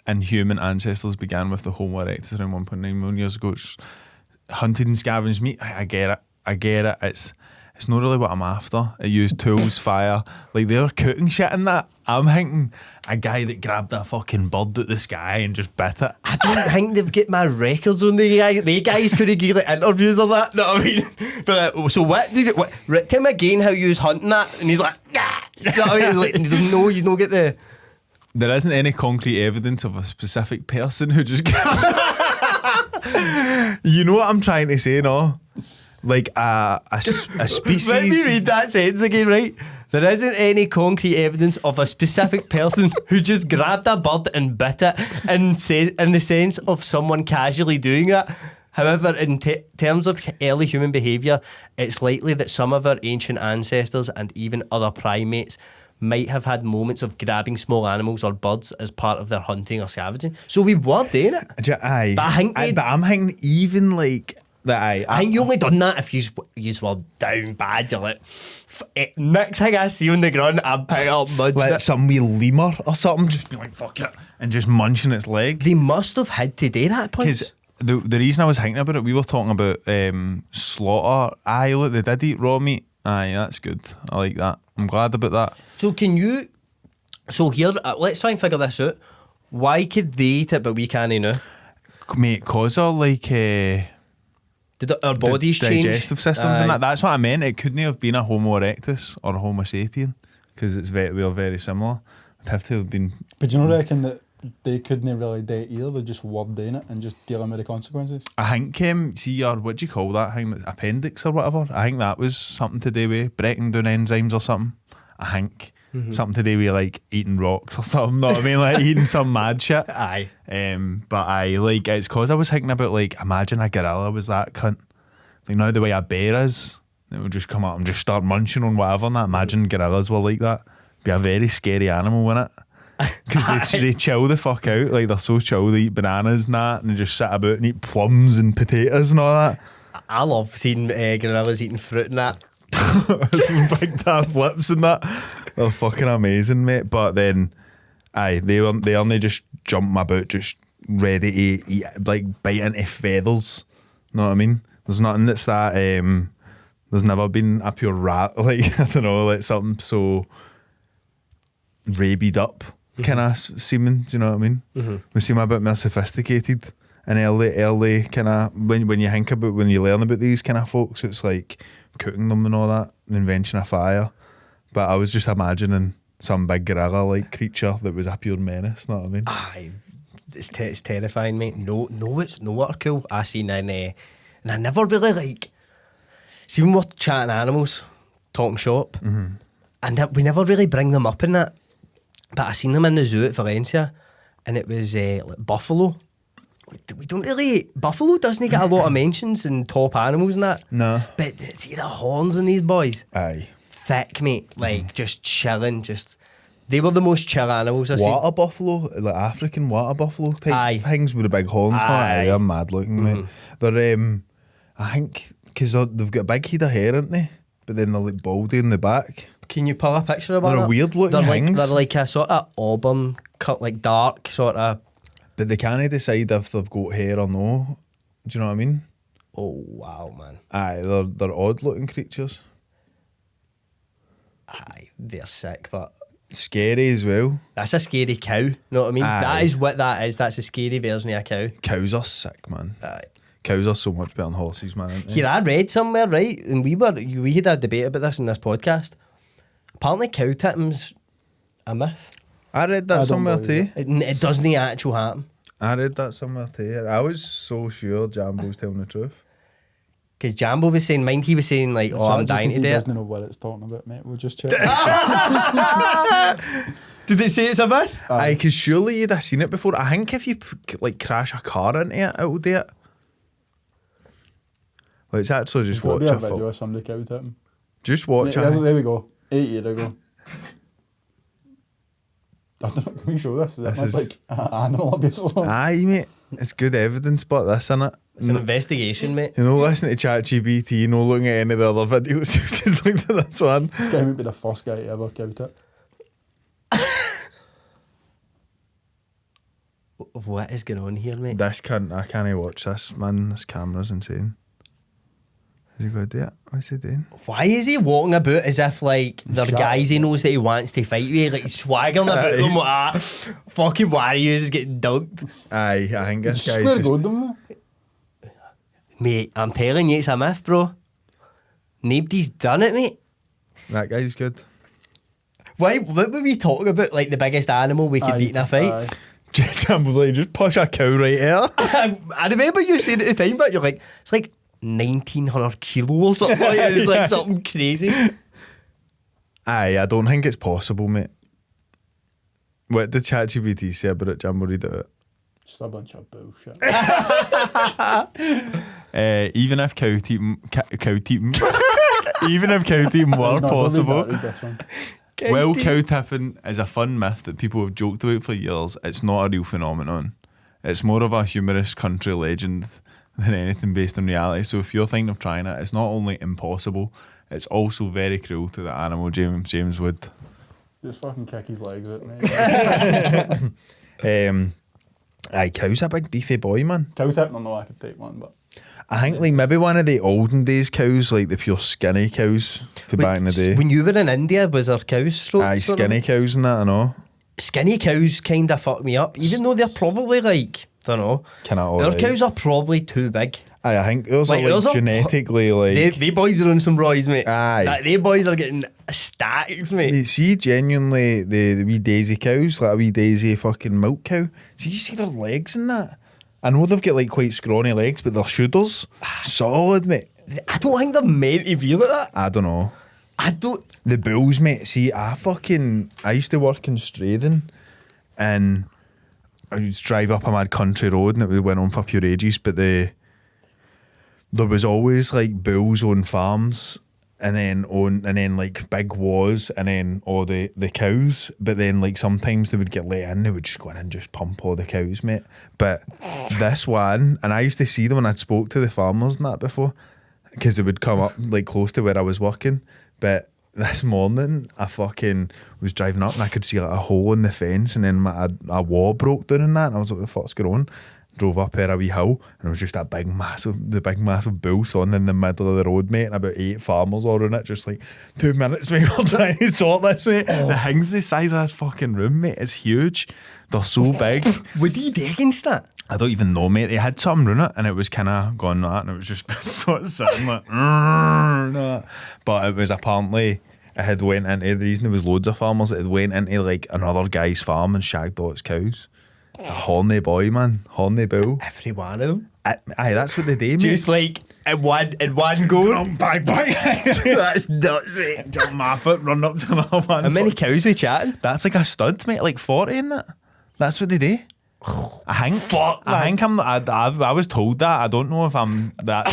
and human ancestors began with the Homo erectus around 1.9 million years ago. It's hunted and scavenged meat. I get it. It's not really what I'm after. It used tools, fire. Like they were cooking shit in that. I'm thinking a guy that grabbed a fucking bird out the sky and just bit it. I don't think they've got my records on the guys. The guys could have given like, interviews of that. Know what I mean? But so what did it? Tell him again how you was hunting that, and he's like, nah. You know what I mean? He's like, he's no get the. There isn't any concrete evidence of a specific person who just. You know what I'm trying to say, no? Like a species. Let me read that sentence again, right? There isn't any concrete evidence of a specific person who just grabbed a bird and bit it in the sense of someone casually doing it. However, in terms of early human behaviour, it's likely that some of our ancient ancestors and even other primates might have had moments of grabbing small animals or birds as part of their hunting or scavenging. So we were doing it. Aye. But I'm thinking even like that. I think you only done that if you were down bad. You're like, next thing I see on the ground, I'm picking up mud. Let some wee lemur or something just be like, fuck it, and just munching its leg. They must have had to do that at points. Because the reason I was thinking about it, we were talking about slaughter. Aye, look, they did eat raw meat. Aye, that's good. I like that. I'm glad about that. So here, let's try and figure this out. Why could they eat it but we can't now? Mate, cause of like Did our bodies change? Digestive systems and that. That's what I meant. It couldn't have been a Homo erectus or a Homo sapien because we're very similar. It'd have to have been. But do you not reckon that they couldn't really do it either? They just were doing it and just dealing with the consequences? I think, see your, what do you call that thing? Appendix or whatever? I think that was something to do with breaking down enzymes or something. I think. Something to do with like eating rocks or something, know what I mean? Like eating some mad shit. Aye. But like it's cause I was thinking about like, imagine a gorilla was that cunt. Like now the way a bear is, it would just come up and just start munching on whatever and that. Imagine gorillas were like that. Be a very scary animal, wouldn't it? Because they chill the fuck out. Like they're so chill, they eat bananas and that and they just sit about and eat plums and potatoes and all that. I love seeing gorillas eating fruit and that. Big tough lips and that. They're fucking amazing, mate. But then, aye, they only just jump about, just ready to eat, like bite into feathers. Know what I mean? There's nothing that's that. There's never been a pure rat, like I don't know, like something so rabied up kind of seeming. Do you know what I mean? We seem a bit more sophisticated and early kind of when you think about when you learn about these kind of folks, it's like cooking them and all that, the invention of fire. But I was just imagining some big gorilla like creature that was a pure menace. Know what I mean? Aye, it's terrifying, mate. No, it's no what are cool. I seen in and I never really like. See when we're chatting animals, talking shop, and we never really bring them up in that. But I seen them in the zoo at Valencia, and it was like buffalo. We don't really. Buffalo doesn't get a lot of mentions in top animals and that. No. But see the horns on these boys. Aye. Thick, mate. Like just chilling. They were the most chill animals I've seen. Water buffalo, like African water buffalo type things with the big horns. Aye. They're mad looking, mate. They're I think because they've got a big head of hair, aren't they? But then they're like baldy in the back. Can you pull a picture about They're that? weird looking things. They're like a sort of auburn cut, like dark sort of. But they can't decide if they've got hair or no. Do you know what I mean? Oh wow, man! Aye, they're odd looking creatures. Aye, they're sick, but Scary as well. that's a scary cow. Know what I mean? Aye. That is what that is. That's a scary version of a cow. Cows are sick, man. Aye. Cows are so much better than horses, man. Aren't they? Here, I read somewhere, right, and we had a debate about this in this podcast. Apparently, cow tipping's a myth. I read that somewhere too. It doesn't actually happen. I read that somewhere too. I was so sure Jambo was telling the truth. Because Jambo was saying, he was saying like, oh, I'm dying to He do it. doesn't know what it's talking about, mate. We'll just check. Did it say it's a myth? Aye, because surely you'd have seen it before. I think if you like crash a car into it, it'll do it. Well, it's actually just There'll watch be a a video film. of somebody cow tipping. Just watch Mate, it. there we go. 8 years ago. I don't know, can we show this? Is This that is- like animal abuse or something? Aye, mate. It's good evidence, but this, innit? It's an investigation, mate. You know, listen to ChatGPT, no looking at any of the other videos. Just look at this one. This guy might be the first guy to ever cow tip. What is going on here, mate? I can't watch this, man. This camera's insane. Is he going to do it? What's he doing? Why is he walking about as if like they're Shut guys up. he knows that he wants to fight with? Like he's swaggering about them like that. Fucking warriors getting dunked. Aye, I think this Square guy's just... good, them. Mate, I'm telling you, it's a myth, bro. Nobody's done it, mate. That guy's good. What were we talking about? Like the biggest animal we could beat in a fight? Jambo's like, just push a cow right here. I remember you saying at the time, but you're like, it's like 1,900 kilo or something like that. It's like something crazy. Aye, I don't think it's possible, mate. What did ChatGPT say about it, Jambo? Read it. Just a bunch of bullshit. Even if cow team, even if cow team were No, possible, Read this one. well, cow tipping is a fun myth that people have joked about for years. It's not a real phenomenon. It's more of a humorous country legend than anything based on reality. So if you're thinking of trying it, it's not only impossible, it's also very cruel to the animal James Wood. Just fucking kick his legs out, mate. Aye, cow's a big beefy boy, man. Cow tipping, I know I could take one, but I think like maybe one of the olden days cows, like the pure skinny cows for back in the day. When you were in India, was there cows? Aye, skinny cows and that, I know. Skinny cows kind of fuck me up, even though they're probably like, don't know. Kinda Their alright. cows are probably too big. Aye, I think those Like, are those like are genetically like... They boys are on some roids, mate. Aye. Like, they boys are getting stacks, mate. Mate, see, genuinely, the wee daisy cows, like a wee daisy fucking milk cow, see, you see their legs and that? I know they've got like quite scrawny legs, but their shoulders, solid, mate. I don't think they're meant to be like that. I don't know. I don't. The bulls, mate, see, I used to work in Strathaven, and I used to drive up a mad country road, and it went on for pure ages, but there was always like bulls on farms, and then like big was, and then all the cows, but then like sometimes they would get let in, they would just go in and just pump all the cows, mate. But this one, and I used to see them when I'd spoke to the farmers and that before, because they would come up like close to where I was working. But this morning I fucking was driving up and I could see like a hole in the fence, and then a wall broke down in that, and I was like, what the fuck's going on? Drove up here a wee hill, and it was just that big massive bull on in the middle of the road, mate, and about 8 farmers all around it, just like 2 minutes, mate, we're trying to sort this, mate. The thing's the size of this fucking room, mate. It's huge. They're so big. What do you do against that? I don't even know, mate. They had something around it, and it was kind of gone like that, and it was just started sitting like, nah. But it was apparently, it had went into, the reason there was loads of farmers, it had went into like another guy's farm and shagged all its cows. A horny boy, man. Horny bull. Every one of them. Aye, that's what they do, mate. Just like in one go. Bang. That's nuts, mate. Jump my foot, run up to another one. How many cows we chatting? That's like a stud, mate. Like 40 in that. That's what they do. I was told that. I don't know if I'm that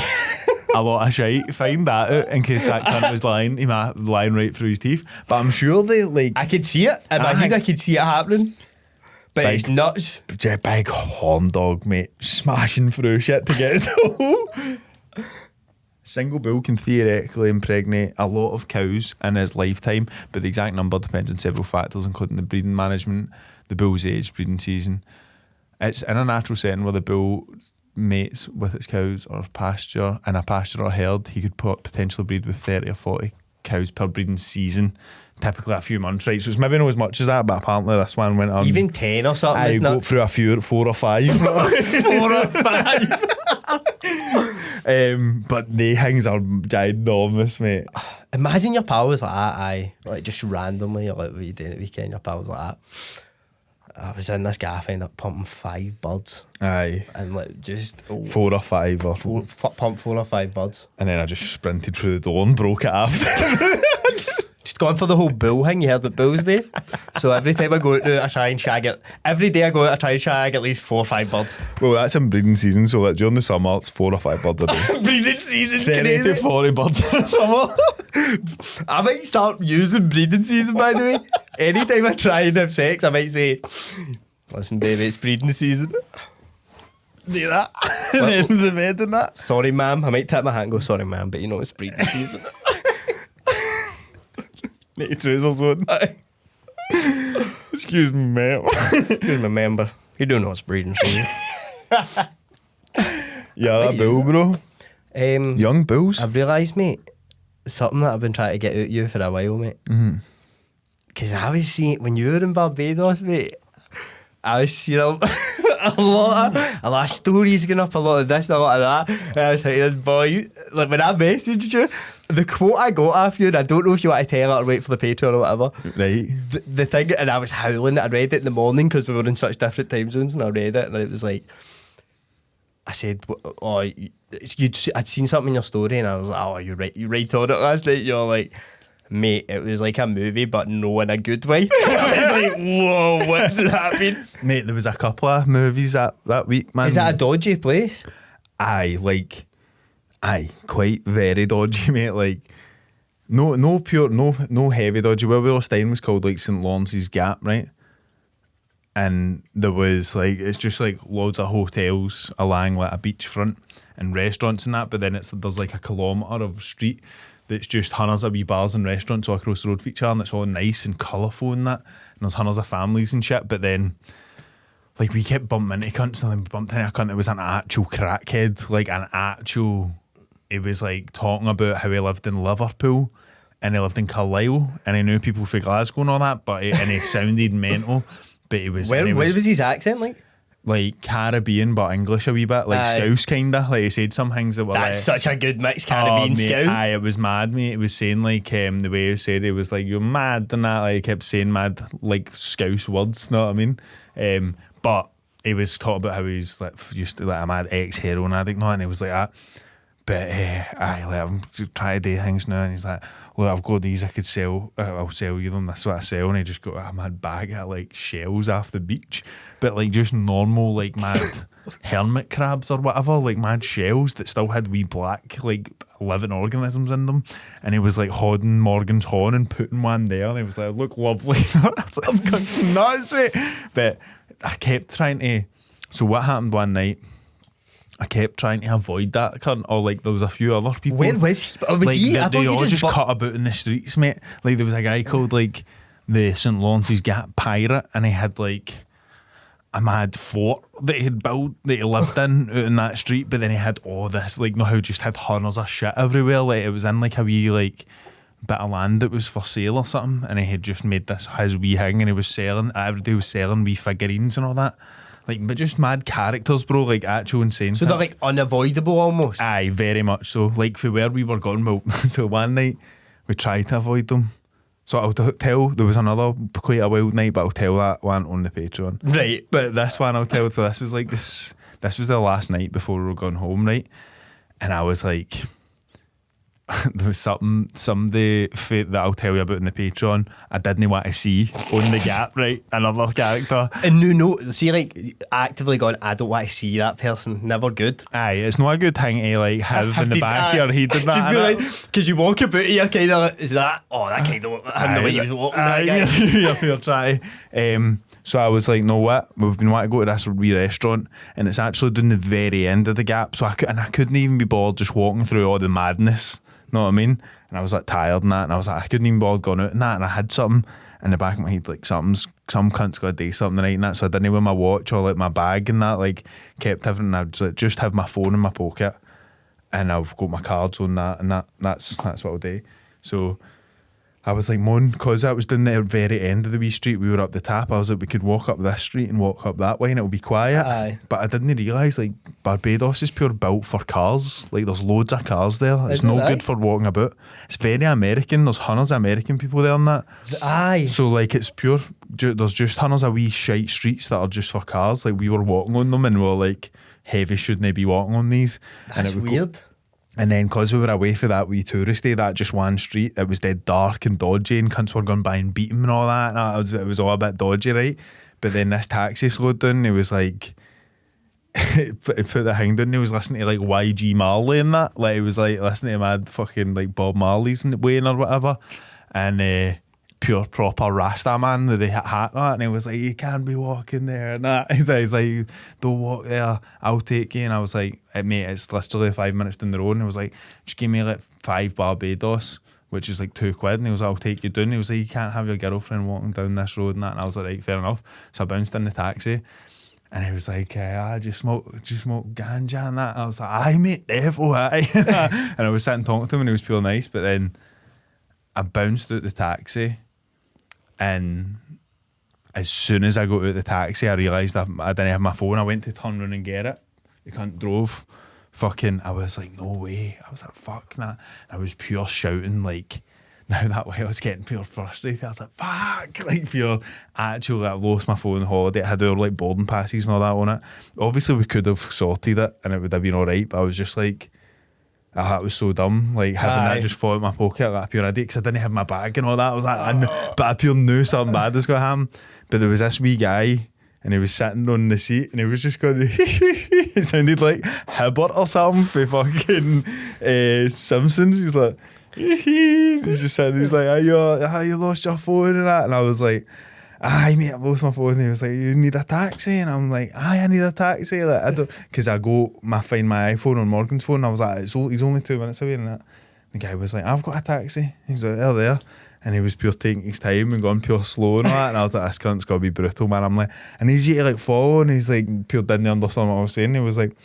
a lot of shite. Find that out in case that cunt was lying right through his teeth. But I'm sure they like. I could see it. Imagine I could see it happening. But Big. it's nuts. Big horn dog, mate, smashing through shit to get his hole. Single bull can theoretically impregnate a lot of cows in his lifetime, but the exact number depends on several factors, including the breeding management, the bull's age, breeding season. It's in a natural setting where the bull mates with its cows or pasture, in a pasture or herd, he could potentially breed with 30 or 40 cows per breeding season. Typically a few months, right? So it's maybe not as much as that, but apparently this one went on. Even 10 or something. I go through a few, 4 or 5. 4 or 5. But the things are ginormous, mate. Imagine your pal was like that, like just randomly, like what you did at the weekend, your pal was like that. I was in this gaff, ended up pumping 5 birds. Aye. And like just 4 or 5 or pump 4 or 5 birds. And then I just sprinted through the door and broke it after. Just gone for the whole bull thing. You heard what bulls do. So every time I go out there, I try and shag it. Every day I go out, I try and shag at least 4 or 5 birds. Well, that's in breeding season, so like during the summer it's 4 or 5 birds a day. Breeding season's 30 crazy. to 40 birds in the summer. I might start using breeding season, by the way. Anytime I try and have sex, I might say, listen baby, it's breeding season. Do that. And then the bed and that. Sorry ma'am. I might tap my hat and go, sorry ma'am, but you know it's breeding season. Make your trousers on. Excuse me, mate. Excuse me, member. You do know it's breeding season. Yeah, that bull, bro. Young bulls. I've realised, mate, something that I've been trying to get out of you for a while, mate. Because I was seeing, when you were in Barbados, mate, I was seeing a lot of stories going up, a lot of this, a lot of that. And I was like, this boy, like when I messaged you, the quote I got off you, and I don't know if you want to tell it or wait for the Patreon or whatever. Right. The thing, and I was howling, I read it in the morning because we were in such different time zones, and I read it, and it was like, I said, oh, I'd seen something in your story, and I was like, oh, you right on it last night. You're like, mate, it was like a movie, but no in a good way. I was like, whoa, what did that mean? Mate, there was a couple of movies that week, man. Is that a dodgy place? Aye, quite very dodgy, mate. Like, no heavy dodgy. Where we were staying was called like St. Lawrence's Gap, right? And there was like, it's just like loads of hotels along like a beachfront and restaurants and that, but then there's like a kilometre of street that's just hundreds of wee bars and restaurants all across the road for each other, and it's all nice and colourful and that, and there's hundreds of families and shit. But then like we kept bumping into cunts, and then we bumped into a cunt that was an actual crackhead, like an actual, he was like talking about how he lived in Liverpool and he lived in Carlisle and he knew people from Glasgow and all that, but and he sounded mental, but he was... Where was his accent like? Like Caribbean but English a wee bit, like Scouse kinda. Like he said some things that were That's such a good mix, Caribbean Scouse. Aye, it was mad, mate. It was saying like the way he said it was like, you're mad and that, like he kept saying mad like Scouse words, know what I mean? But he was talking about how he's like used to like a mad ex-heroin addict now, and he was like that. But I'm trying to do things now, and he's like, well, I've got these I could sell, I'll sell you them, that's what I sell. And he just got a mad bag of like shells off the beach, but like just normal like mad hermit crabs or whatever, like mad shells that still had wee black like living organisms in them. And he was like holding Morgan's horn and putting one there, and he was like, look lovely. I was like, it's nuts, mate. But I kept trying to, so what happened one night, I kept trying to avoid that cunt, or like there was a few other people. Where was he? Was like, he? I thought they you all just bu- cut about in the streets, mate. Like there was a guy called like the St. Lawrence's Gap Pirate, and he had like a mad fort that he'd built that he lived in out in that street. But then he had all this like, no, how just had hundreds of shit everywhere. Like it was in like a wee like bit of land that was for sale or something, and he had just made this his wee thing, and he was selling every day. He was selling wee figurines and all that. Like, but just mad characters, bro, like actual insane. So they're like unavoidable almost. Aye, very much so. Like for where we were going, well, so one night we tried to avoid them. So I'll tell, there was another quite a wild night, but I'll tell that one on the Patreon. Right. But this one I'll tell, so this was like this was the last night before we were going home, right? And I was like, there was somebody that I'll tell you about in the Patreon I didn't want to see on the Gap, right? Another character. And no, see, like actively going, I don't want to see that person. Never good. Aye, it's not a good thing to like have in the back of your head. Because you walk about here, kind of, is that? Oh, that kind of him the way he was walking. You're trying. So I was like, no, what? We've been wanting to go to this wee restaurant, and it's actually down the very end of the Gap. So I couldn't even be bothered just walking through all the madness. Know what I mean? And I was like tired and that, and I was like, I couldn't even bother going out and that. And I had something in the back of my head, like some cunt's got to do something tonight and that. So I didn't wear my watch or like my bag and that. Like kept everything. I would like, just have my phone in my pocket, and I've got my cards on that, and that's what I'll do. So I was like, Mon, because I was down the very end of the wee street, we were up the tap. I was like, we could walk up this street and walk up that way and it'll be quiet. Aye. But I didn't realise, like, Barbados is pure built for cars. Like, there's loads of cars there. It's Isn't no it good right? for walking about. It's very American. There's hundreds of American people there and that. Aye. So, like, it's pure, there's just hundreds of wee shite streets that are just for cars. Like, we were walking on them and we were like, heavy shouldn't they be walking on these? That's and weird. And then because we were away for that wee touristy, that just one street, it was dead dark and dodgy, and cunts were going by and beat him and all that. And it was all a bit dodgy, right? But then this taxi slowed down and he was like, he put the thing down and he was listening to like YG Marley and that. Like, he was like listening to mad fucking like Bob Marley's weighing or whatever. And pure proper Rasta man with the hat that, and he was like, you can't be walking there and that. He's like, don't walk there, I'll take you. And I was like, mate, it's literally 5 minutes down the road. And he was like, just give me like 5 Barbados, which is like £2. And he was like, I'll take you down. He was like, you can't have your girlfriend walking down this road and that. And I was like, right, fair enough. So I bounced in the taxi. And he was like, I just smoke ganja and that. And I was like, aye mate, devil, aye. And I was sitting talking to him and he was pure nice. But then I bounced out the taxi, and as soon as I got out the taxi, I realised I didn't have my phone. I went to turn around and get it. The cunt drove. Fucking, I was like, no way. I was like, fuck that. I was pure shouting, like, now that way I was getting pure frustrated. I was like, fuck, like pure actually, I lost my phone on holiday. It had our like boarding passes and all that on it. Obviously we could have sorted it and it would have been alright, but I was just like, that was so dumb, like having that just fall out my pocket like a pure idiot, because I didn't have my bag and all that. I was like, but I pure knew something bad was going to happen. But there was this wee guy and he was sitting on the seat and he was just going it sounded like Hibbert or something for fucking Simpsons. He's like he's just sitting, he's like, you lost your phone and that. And I was like, aye mate, I lost my phone. And he was like, you need a taxi? And I'm like, aye, I need a taxi. Like, I don't, because I find my iPhone on Morgan's phone. And I was like, he's only 2 minutes away and that. The guy was like, I've got a taxi. He was like, there. And he was pure taking his time and going pure slow and all that. And I was like, this cunt's got to be brutal, man. I'm like, I need you to like follow. And he's like, pure didn't understand what I was saying. He was like,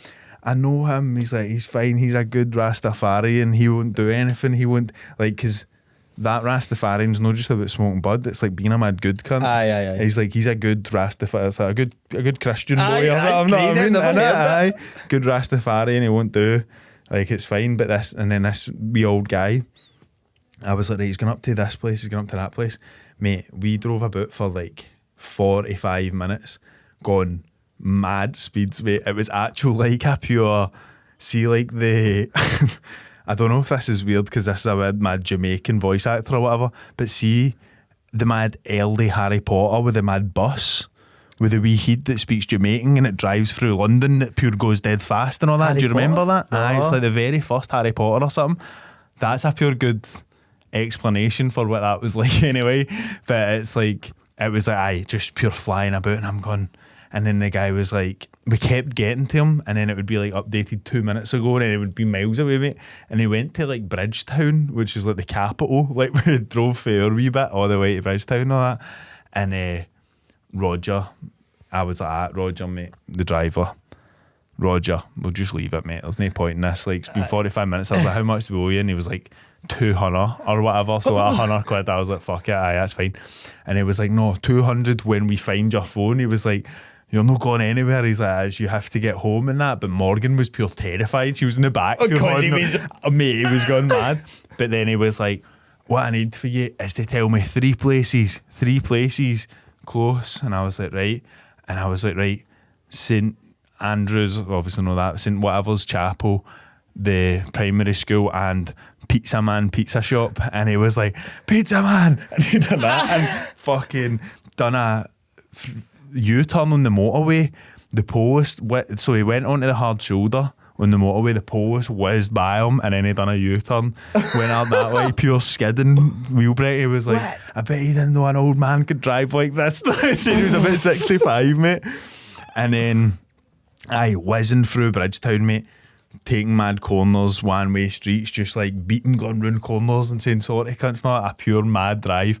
I know him. He's like, he's fine. He's a good Rastafari and he won't do anything. He won't, like, because that Rastafarian's not just about smoking bud. It's like being a mad good cunt. Aye. He's like, he's a good Rastafari. It's like a good Christian boy or Aye, something. Know what I mean? never heard that. Aye. Good Rastafari and he won't do. Like, it's fine. But this wee old guy, I was like, right, he's going up to this place, he's going up to that place. Mate, we drove about for like 45 minutes, going mad speeds, mate. It was actual like a pure, see like the, I don't know if this is weird because this is a mad Jamaican voice actor or whatever, but see the mad early Harry Potter with the mad bus, with the wee head that speaks Jamaican and it drives through London, it pure goes dead fast and all that. Harry Do you remember Potter? that? Aye, No. it's like the very first Harry Potter or something. That's a pure good explanation for what that was like anyway. But it's like, it was like, aye, just pure flying about and I'm going. And then the guy was like, we kept getting to him and then it would be like updated 2 minutes ago and then it would be miles away, mate. And he went to like Bridgetown, which is like the capital. Like we drove for a wee bit all the way to Bridgetown and all that. And Roger, I was like, Roger, mate, the driver. Roger, we'll just leave it, mate. There's no point in this. Like, it's been 45 minutes. I was like, how much do we owe you? And he was like, 200 or whatever. So like £100. I was like, fuck it, aye, that's fine. And he was like, no, 200 when we find your phone. He was like, you're not going anywhere. He's like, you have to get home and that. But Morgan was pure terrified. She was in the back. Because he was... Mate, he was going mad. But then he was like, what I need for you is to tell me 3 places close. And I was like, right. And I was like, right, St Andrews, obviously know that, St whatever's chapel, the primary school, and Pizza Man pizza shop. And he was like, Pizza Man, and he done that and fucking done a U-turn on the motorway. The post, so he went onto the hard shoulder on the motorway, the post whizzed by him, and then he done a U-turn, went out that way, pure skidding, wheel brake. He was like, I bet he didn't know an old man could drive like this. He said he was about 65, mate. And then, whizzing through Bridgetown, mate, taking mad corners, one-way streets, just like beating, going round corners and saying, sorry, it's not a pure mad drive.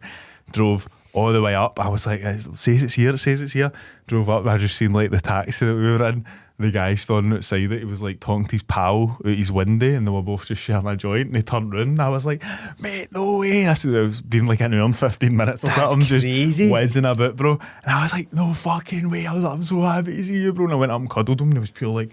Drove all the way up. I was like, it says it's here. Drove up and I just seen like the taxi that we were in. The guy standing outside it, he was like talking to his pal out his window, and they were both just sharing a joint, and he turned round and I was like, mate, no way. It was been like an hour and 15 minutes or something, crazy. Just whizzing a bit, bro. And I was like, no fucking way. I was like, I'm so happy to see you, bro. And I went up and cuddled him, and it was pure like,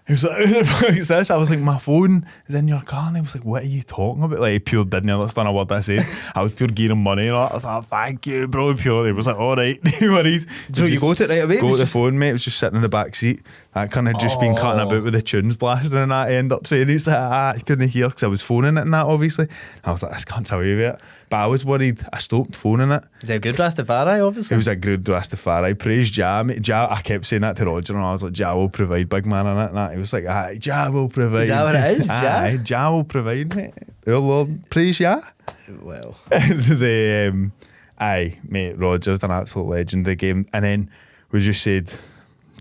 he was like, who the fuck is this? I was like, my phone is in your car. And he was like, what are you talking about? Like, he pure didn't understand a word I said. I was pure giving him money and all that. I was like, thank you, bro. Pure. He was like, all right, no worries. So you got it right away? Go to the phone, mate. It was just sitting in the back seat. That kind of just been cutting about with the tunes blasting, and that. I end up saying, he's like, I couldn't hear because I was phoning it and that, obviously. I was like, I can't tell you about it. But I was worried. I stopped phoning it. Is it a good Rastafari, obviously? It was a good Rastafari. Praise Jah, mate. Jah, I kept saying that to Roger, and I was like, Jah will provide, big man, and that. He was like, aye, Jah will provide. Is that what it is, Jah? Aye, Jah will provide, mate. Oh Lord, praise Jah. Well. Aye, mate, Roger's an absolute legend of the game. And then we just said,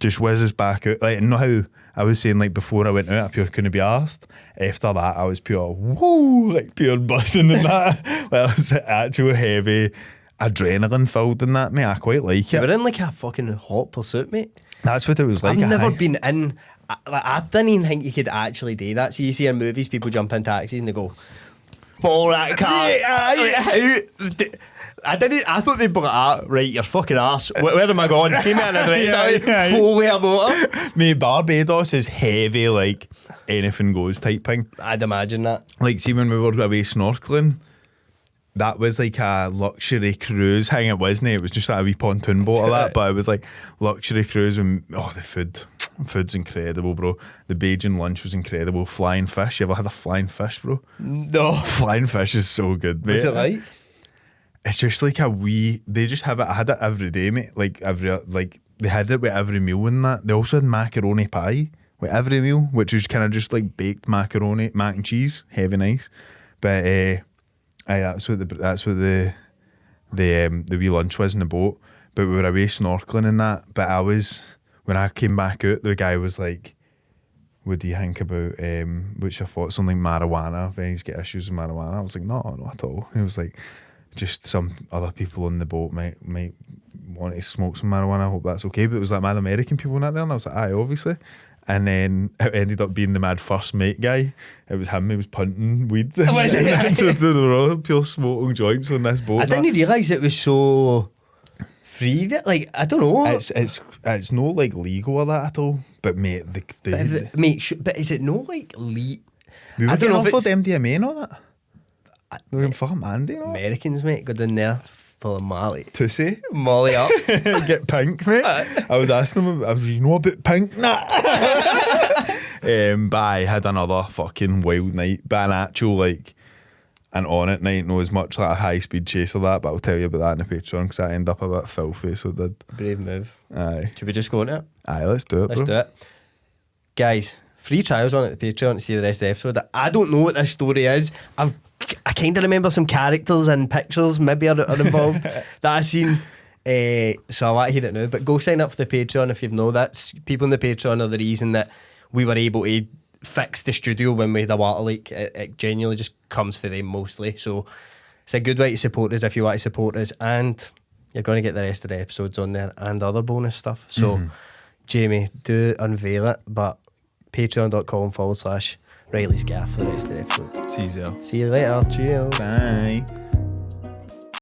just whizzes back out. Like, you know how I was saying, like, before I went out, I pure couldn't be arsed. After that, I was pure, woo, like, pure buzzing and that. Like, I was actual heavy adrenaline filled in that, mate. I quite like it. You were in, like, a fucking hot pursuit, mate. That's what it was like. I've never been in... I didn't even think you could actually do that. So you see in movies, people jump in taxis and they go, follow that car. I thought they'd be like, right, you're fucking arse. Where am I going? Give me an address. Fully a motor. Mate, Barbados is heavy, like anything goes type thing. I'd imagine that. Like, see, when we were away snorkeling, that was like a luxury cruise thing. It wasn't. It was just like a wee pontoon boat or that, but it was like luxury cruise. And the food's incredible, bro. The Bajan lunch was incredible. Flying fish. You ever had a flying fish, bro? No. Flying fish is so good, mate. What's it like? It's just like they just have it. I had it every day, mate. Like they had it with every meal and that. They also had macaroni pie with every meal, which is kind of just like baked macaroni, mac and cheese, heavy nice. But that's what the wee lunch was in the boat. But we were away snorkeling and that. But when I came back out, the guy was like, what do you think about what's your thoughts on like marijuana? If anybody's got issues with marijuana? I was like, no, not at all. He was like, just some other people on the boat might want to smoke some marijuana. I hope that's okay. But it was like mad American people in that there, and I was like, aye, obviously. And then it ended up being the mad first mate guy. It was him. He was punting weed into the road, pure smoking joints on this boat. I didn't realise it was so free. That, like, I don't know. It's not like legal or that at all. But mate, but is it no like we were getting offered MDMA and all that. We're fucking Mandy, no? Americans, mate, go down there full of Molly. Tussy. Molly up. Get pink, mate. I was asking them, you know about pink? Nah. But I had another fucking wild night. But an actual, like, an on-it night, no as much like a high-speed chase or that, but I'll tell you about that in the Patreon because I end up a bit filthy, so did. Brave move. Aye. Should we just go on it? Aye, let's do it, Let's do it. Guys, free trials on at the Patreon to see the rest of the episode. I don't know what this story is. I kind of remember some characters and pictures maybe are involved that I've seen. So I want to hear it now. But go sign up for the Patreon if you've know that. People in the Patreon are the reason that we were able to fix the studio when we had a water leak. It genuinely just comes for them mostly. So it's a good way to support us if you want to support us. And you're going to get the rest of the episodes on there and other bonus stuff. So Jamie, do unveil it. But patreon.com/Reilly's Gaff for the rest of the episode. See you there. See you later. Cheers. Bye.